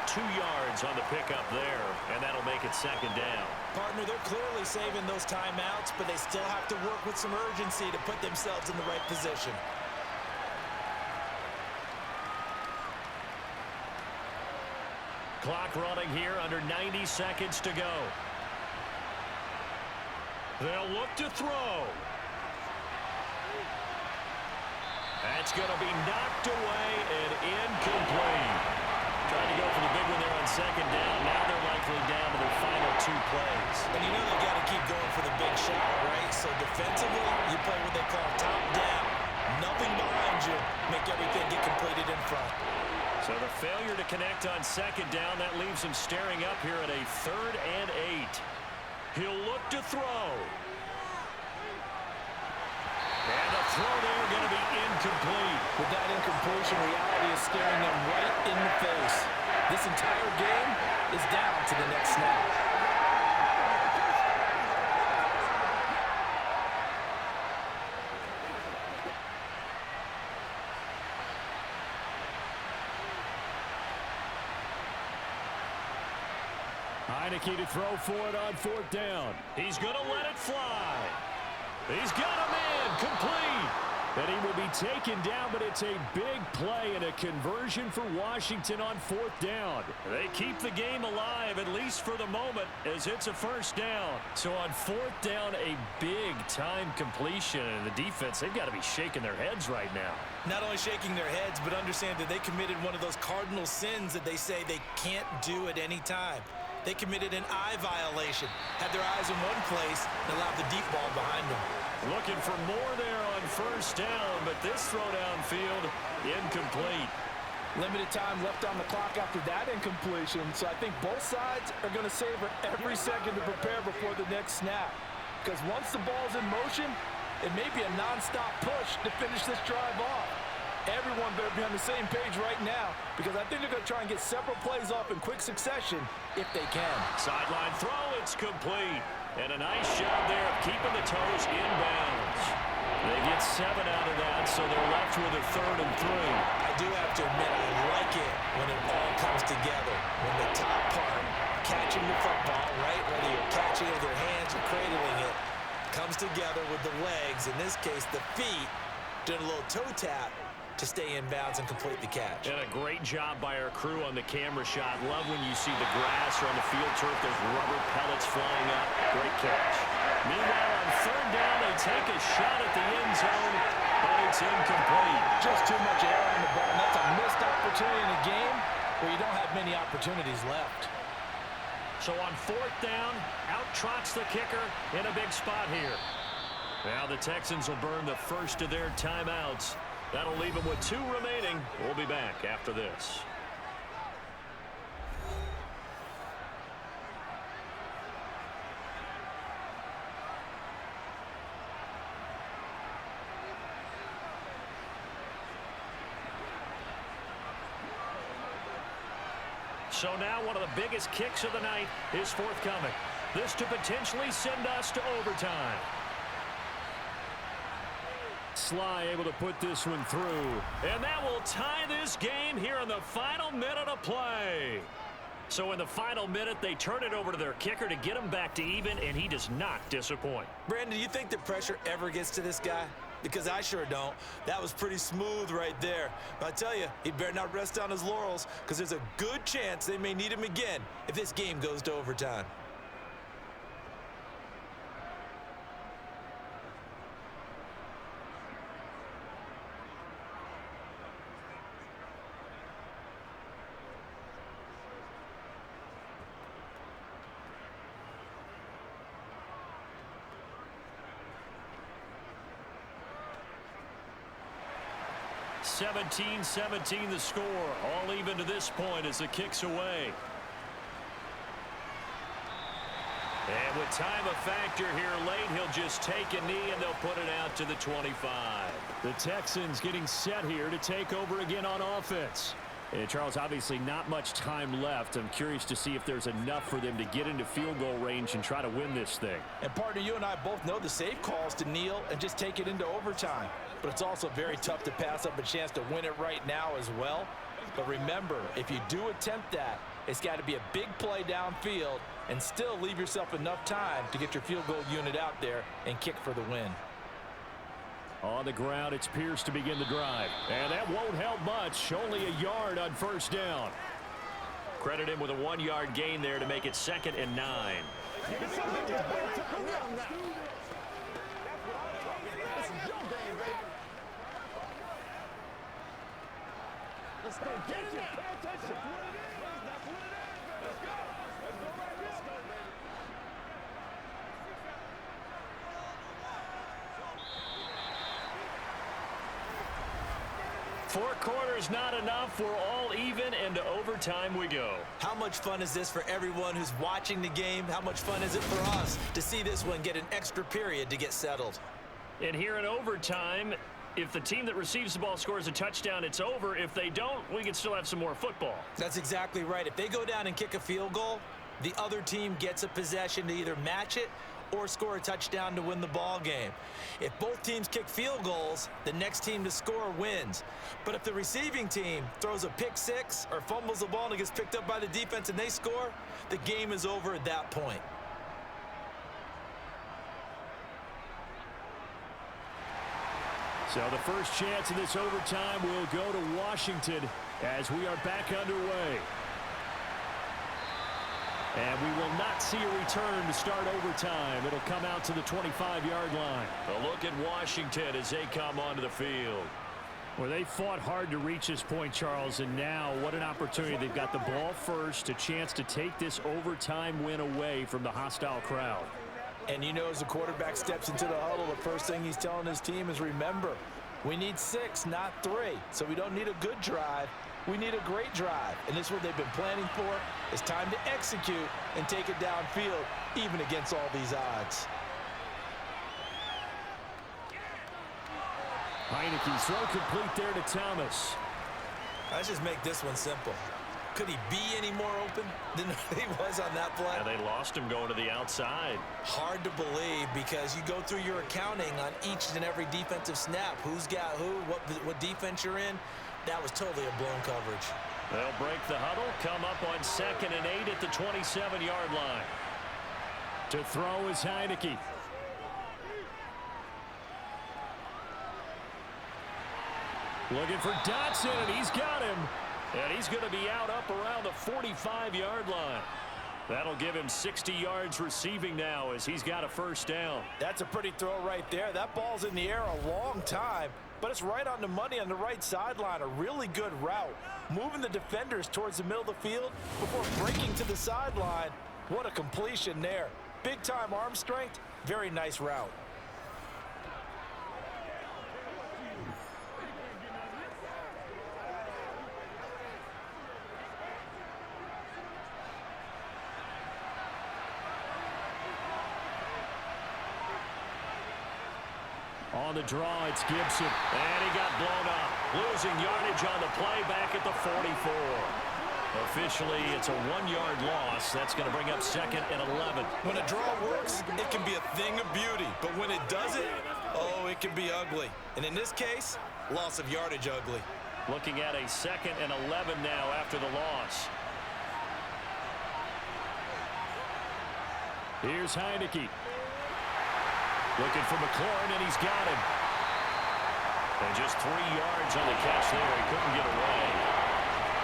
2 yards on the pickup there, and that'll make it 2nd down. Partner, they're clearly saving those timeouts, but they still have to work with some urgency to put themselves in the right position. Clock running here, under 90 seconds to go. They'll look to throw. That's going to be knocked away and incomplete. Trying to go for the big one there on 2nd down. Now they're likely down to their final 2 plays. And you know they've got to keep going for the big shot, right? So defensively, you play what they call top down. Nothing behind you. Make everything get completed in front. So the failure to connect on 2nd down, that leaves him staring up here at a 3rd and 8. He'll look to throw. And the throw there going to be incomplete. With that incompletion, reality is staring them right in the face. This entire game is down to the next snap. Heineke to throw for it on 4th down. He's going to let it fly. He's got a man complete. And he will be taken down, but it's a big play and a conversion for Washington on 4th down. They keep the game alive, at least for the moment, as it's a 1st down. So on 4th down, a big-time completion. And the defense, they've got to be shaking their heads right now. Not only shaking their heads, but understand that they committed one of those cardinal sins that they say they can't do at any time. They committed an eye violation, had their eyes in one place, and allowed the deep ball behind them. Looking for more there on 1st down, but this throw downfield, incomplete. Limited time left on the clock after that incompletion, so I think both sides are going to savor every second to prepare before the next snap. Because once the ball's in motion, it may be a nonstop push to finish this drive off. Everyone better be on the same page right now, because I think they're going to try and get several plays off in quick succession if they can. Sideline throw, it's complete. And a nice job there of keeping the toes in bounds. They get 7 out of that, so they're left with a 3rd and 3. I do have to admit, I like it when it all comes together. When the top part, catching the football, right, whether you're catching it with your hands or cradling it, comes together with the legs, in this case the feet, doing a little toe tap to stay in bounds and complete the catch. And a great job by our crew on the camera shot. Love when you see the grass or on the field turf, there's rubber pellets flying up. Great catch. Meanwhile, on 3rd down, they take a shot at the end zone, but it's incomplete. Just too much air on the ball. That's a missed opportunity in a game where you don't have many opportunities left. So on 4th down, out trots the kicker in a big spot here. Now the Texans will burn the first of their timeouts. That'll leave them with 2 remaining. We'll be back after this. So now one of the biggest kicks of the night is forthcoming. This to potentially send us to overtime. Sly able to put this one through. And that will tie this game here in the final minute of play. So in the final minute, they turn it over to their kicker to get him back to even, and he does not disappoint. Brandon, do you think the pressure ever gets to this guy? Because I sure don't. That was pretty smooth right there. But I tell you, he better not rest on his laurels, because there's a good chance they may need him again if this game goes to overtime. 17-17 the score. All even to this point as the kick's away. And with time a factor here late, he'll just take a knee and they'll put it out to the 25. The Texans getting set here to take over again on offense. And Charles, obviously not much time left. I'm curious to see if there's enough for them to get into field goal range and try to win this thing. And partner, you and I both know the safe calls to kneel and just take it into overtime. But it's also very tough to pass up a chance to win it right now as well. But remember, if you do attempt that, it's got to be a big play downfield and still leave yourself enough time to get your field goal unit out there and kick for the win. On the ground, it's Pierce to begin the drive. And that won't help much. Only a yard on first down. Credit him with a 1-yard gain there to make it 2nd and 9. Let's go get it. Pay attention. That's what it is. Let's go. Let's go right here. Let's go, baby. 4 quarters not enough. We're all even, and to overtime we go. How much fun is this for everyone who's watching the game? How much fun is it for us to see this one get an extra period to get settled? And here in overtime, if the team that receives the ball scores a touchdown, it's over. If they don't, we can still have some more football. That's exactly right. If they go down and kick a field goal, the other team gets a possession to either match it or score a touchdown to win the ball game. If both teams kick field goals, the next team to score wins. But if the receiving team throws a pick six or fumbles the ball and it gets picked up by the defense and they score, the game is over at that point. So the first chance of this overtime will go to Washington as we are back underway. And we will not see a return to start overtime. It'll come out to the 25-yard line. A look at Washington as they come onto the field. Well, they fought hard to reach this point, Charles, and now what an opportunity. They've got the ball first, a chance to take this overtime win away from the hostile crowd. And you know, as the quarterback steps into the huddle, the first thing he's telling his team is, remember, we need 6, not 3. So we don't need a good drive. We need a great drive. And this is what they've been planning for. It's time to execute and take it downfield, even against all these odds. Heineke's throw complete there to Thomas. Let's just make this one simple. Could he be any more open than he was on that play? And they lost him going to the outside. Hard to believe because you go through your accounting on each and every defensive snap. Who's got who, what defense you're in. That was totally a blown coverage. They'll break the huddle, come up on 2nd and 8 at the 27-yard line. To throw is Heineke. Looking for Dotson, and he's got him. And he's going to be out up around the 45-yard line. That'll give him 60 yards receiving now as he's got a first down. That's a pretty throw right there. That ball's in the air a long time, but it's right on the money on the right sideline. A really good route. Moving the defenders towards the middle of the field before breaking to the sideline. What a completion there. Big-time arm strength. Very nice route. On the draw, it's Gibson. And he got blown up. Losing yardage on the play back at the 44. Officially, it's a 1-yard loss. That's going to bring up 2nd and 11. When a draw works, it can be a thing of beauty. But when it doesn't, oh, it can be ugly. And in this case, loss of yardage ugly. Looking at a 2nd and 11 now after the loss. Here's Heineke. Looking for McLaurin, and he's got him. And just 3 yards on the catch there. He couldn't get away.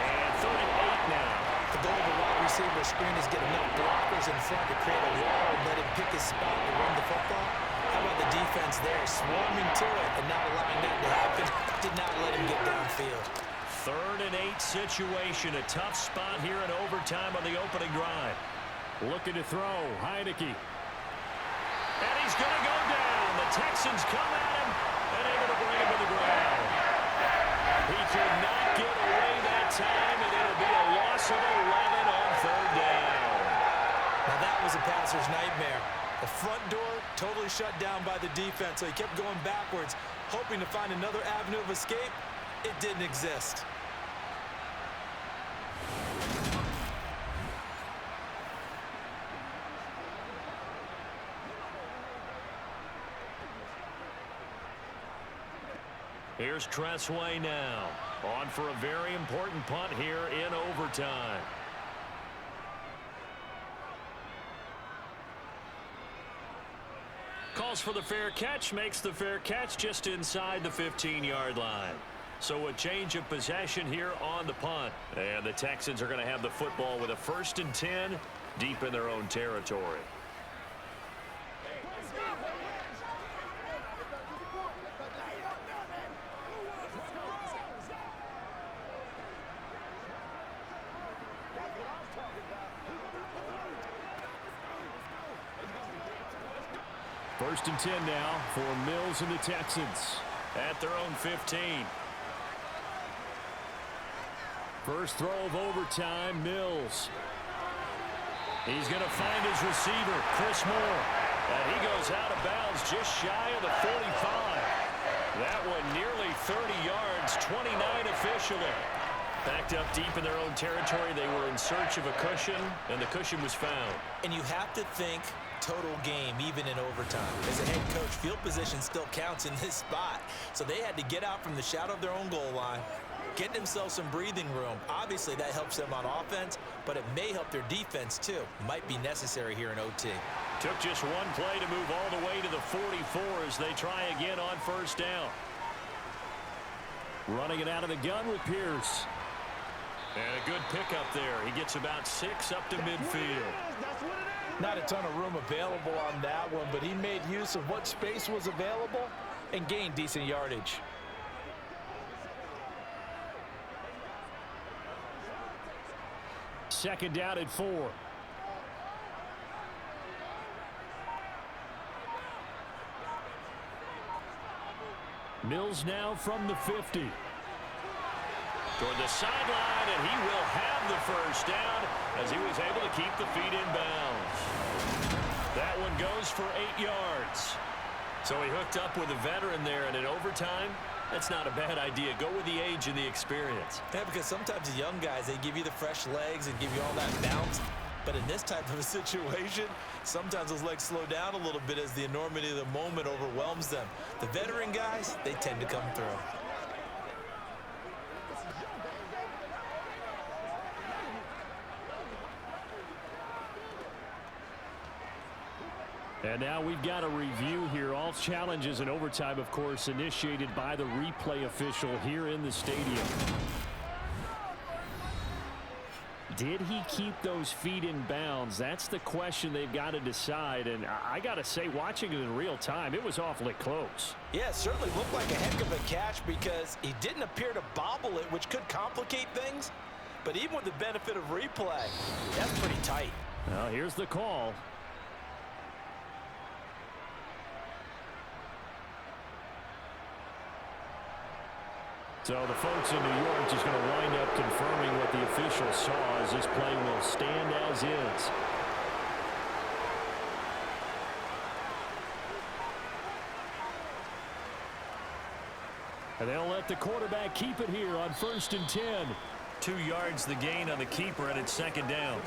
And 3rd and 8 now. The goal of the wide receiver screen is get enough blockers in front to create a wall and let him pick his spot to run the football. How about the defense there, swarming to it and not allowing that to happen? Did not let him get downfield. 3rd and 8 situation. A tough spot here in overtime on the opening drive. Looking to throw, Heineke. And he's going to go down. The Texans come at him and able to bring him to the ground. time, and it'll be a loss of 11 on third down. Now that was a passer's nightmare. The front door totally shut down by the defense, so he kept going backwards, hoping to find another avenue of escape. It didn't exist. Here's Tressway now, on for a very important punt here in overtime. Calls for the fair catch, makes the fair catch just inside the 15-yard line. So a change of possession here on the punt. And the Texans are going to have the football with a 1st and 10 deep in their own territory. First and 10 now for Mills and the Texans. At their own 15. First throw of overtime, Mills. He's going to find his receiver, Chris Moore. And he goes out of bounds just shy of the 45. That one nearly 30 yards, 29 officially. Backed up deep in their own territory. They were in search of a cushion, and the cushion was found. And you have to think total game, even in overtime. As a head coach, field position still counts in this spot. So they had to get out from the shadow of their own goal line, get themselves some breathing room. Obviously, that helps them on offense, but it may help their defense, too. Might be necessary here in OT. Took just one play to move all the way to the 44 as they try again on first down. Running it out of the gun with Pierce. And a good pickup there. He gets about 6 up to midfield. Not a ton of room available on that one, but he made use of what space was available and gained decent yardage. Second down at 4. Mills now from the 50. Toward the sideline, and he will have the first down as he was able to keep the feet in bounds. That one goes for 8 yards. So he hooked up with a veteran there, and in overtime, that's not a bad idea. Go with the age and the experience. Yeah, because sometimes the young guys, they give you the fresh legs and give you all that bounce. But in this type of a situation, sometimes those legs slow down a little bit as the enormity of the moment overwhelms them. The veteran guys, they tend to come through. And now we've got a review here. All challenges in overtime, of course, initiated by the replay official here in the stadium. Did he keep those feet in bounds? That's the question they've got to decide. And I got to say, watching it in real time, it was awfully close. Yeah, it certainly looked like a heck of a catch because he didn't appear to bobble it, which could complicate things. But even with the benefit of replay, that's pretty tight. Now, here's the call. So the folks in New York just going to wind up confirming what the official saw as this play will stand as is. And they'll let the quarterback keep it here on 1st and 10. 2 yards the gain on the keeper, and it's second down.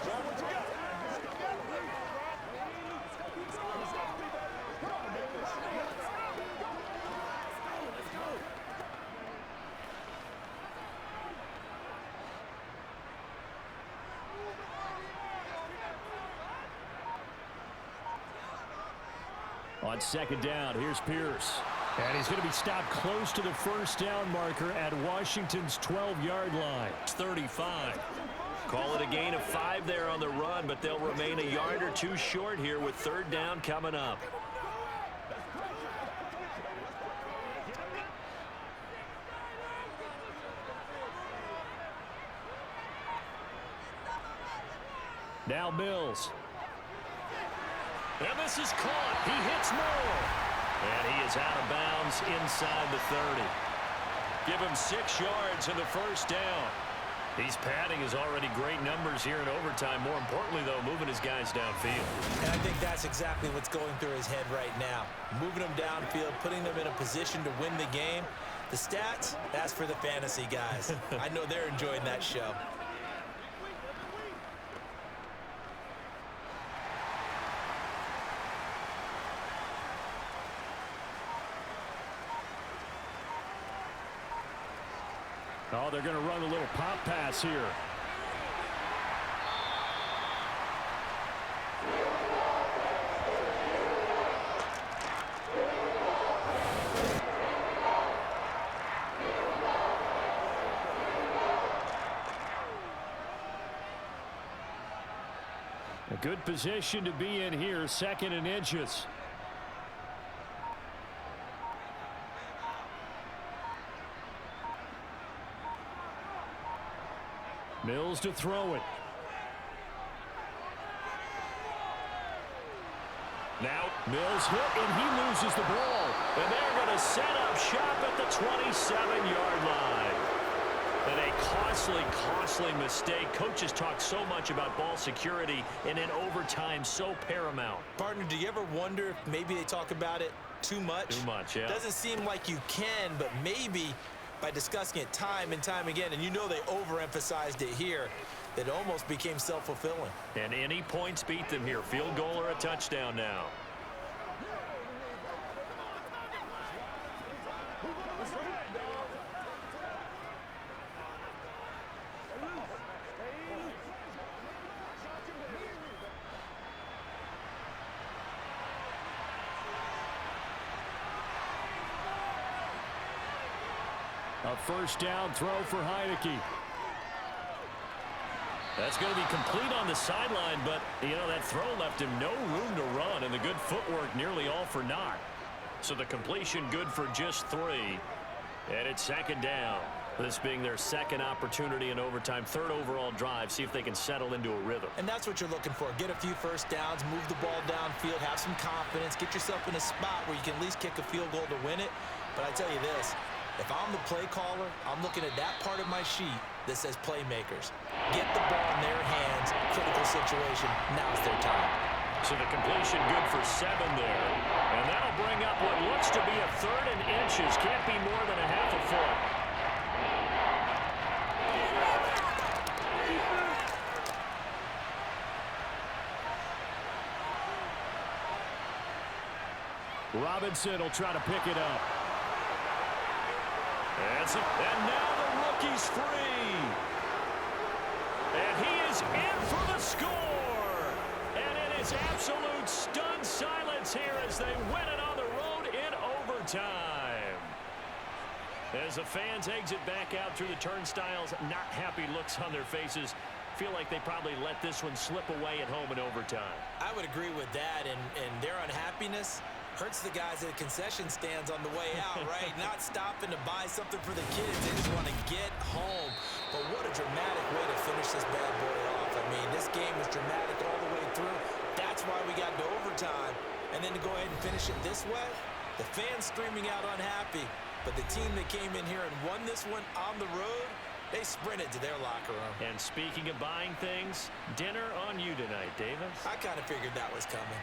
On second down, here's Pierce. And he's going to be stopped close to the first down marker at Washington's 12-yard line. It's 35. Call it a gain of 5 there on the run, but they'll remain a yard or 2 short here with third down coming up. Now Mills. And this is caught. He hits Moore. And he is out of bounds inside the 30. Give him 6 yards in the first down. He's padding his already great numbers here in overtime. More importantly, though, moving his guys downfield. And I think that's exactly what's going through his head right now. Moving them downfield, putting them in a position to win the game. The stats, that's for the fantasy guys. I know they're enjoying that show. Oh, they're going to run a little pop pass here. A good position to be in here, 2nd and inches. Mills to throw it. Now Mills hit, and he loses the ball. And they're going to set up shop at the 27-yard line. And a costly mistake. Coaches talk so much about ball security, and in overtime, so paramount. Partner, do you ever wonder if maybe they talk about it too much? Too much, yeah. Doesn't seem like you can, but maybe by discussing it time and time again, and you know they overemphasized it here, that it almost became self-fulfilling. And any points beat them here. Field goal or a touchdown now. A first down throw for Heineke. That's going to be complete on the sideline, but, you know, that throw left him no room to run, and the good footwork nearly all for naught. So the completion good for just 3. And it's 2nd down. This being their 2nd opportunity in overtime, 3rd overall drive. See if they can settle into a rhythm. And that's what you're looking for. Get a few first downs, move the ball downfield, have some confidence, get yourself in a spot where you can at least kick a field goal to win it. But I tell you this, if I'm the play caller, I'm looking at that part of my sheet that says playmakers. Get the ball in their hands, critical situation. Now's their time. So the completion good for 7 there. And that'll bring up what looks to be a 3rd and inches. Can't be more than a half a foot. Robinson will try to pick it up. And now the rookie's free. And he is in for the score. And it is absolute stunned silence here as they win it on the road in overtime. As the fans exit back out through the turnstiles, not happy looks on their faces. Feel like they probably let this one slip away at home in overtime. I would agree with that, and their unhappiness hurts the guys at the concession stands on the way out, right? Not stopping to buy something for the kids. They just want to get home. But what a dramatic way to finish this bad boy off. I mean, this game was dramatic all the way through. That's why we got to overtime. And then to go ahead and finish it this way, the fans screaming out unhappy. But the team that came in here and won this one on the road, they sprinted to their locker room. And speaking of buying things, dinner on you tonight, Davis. I kind of figured that was coming.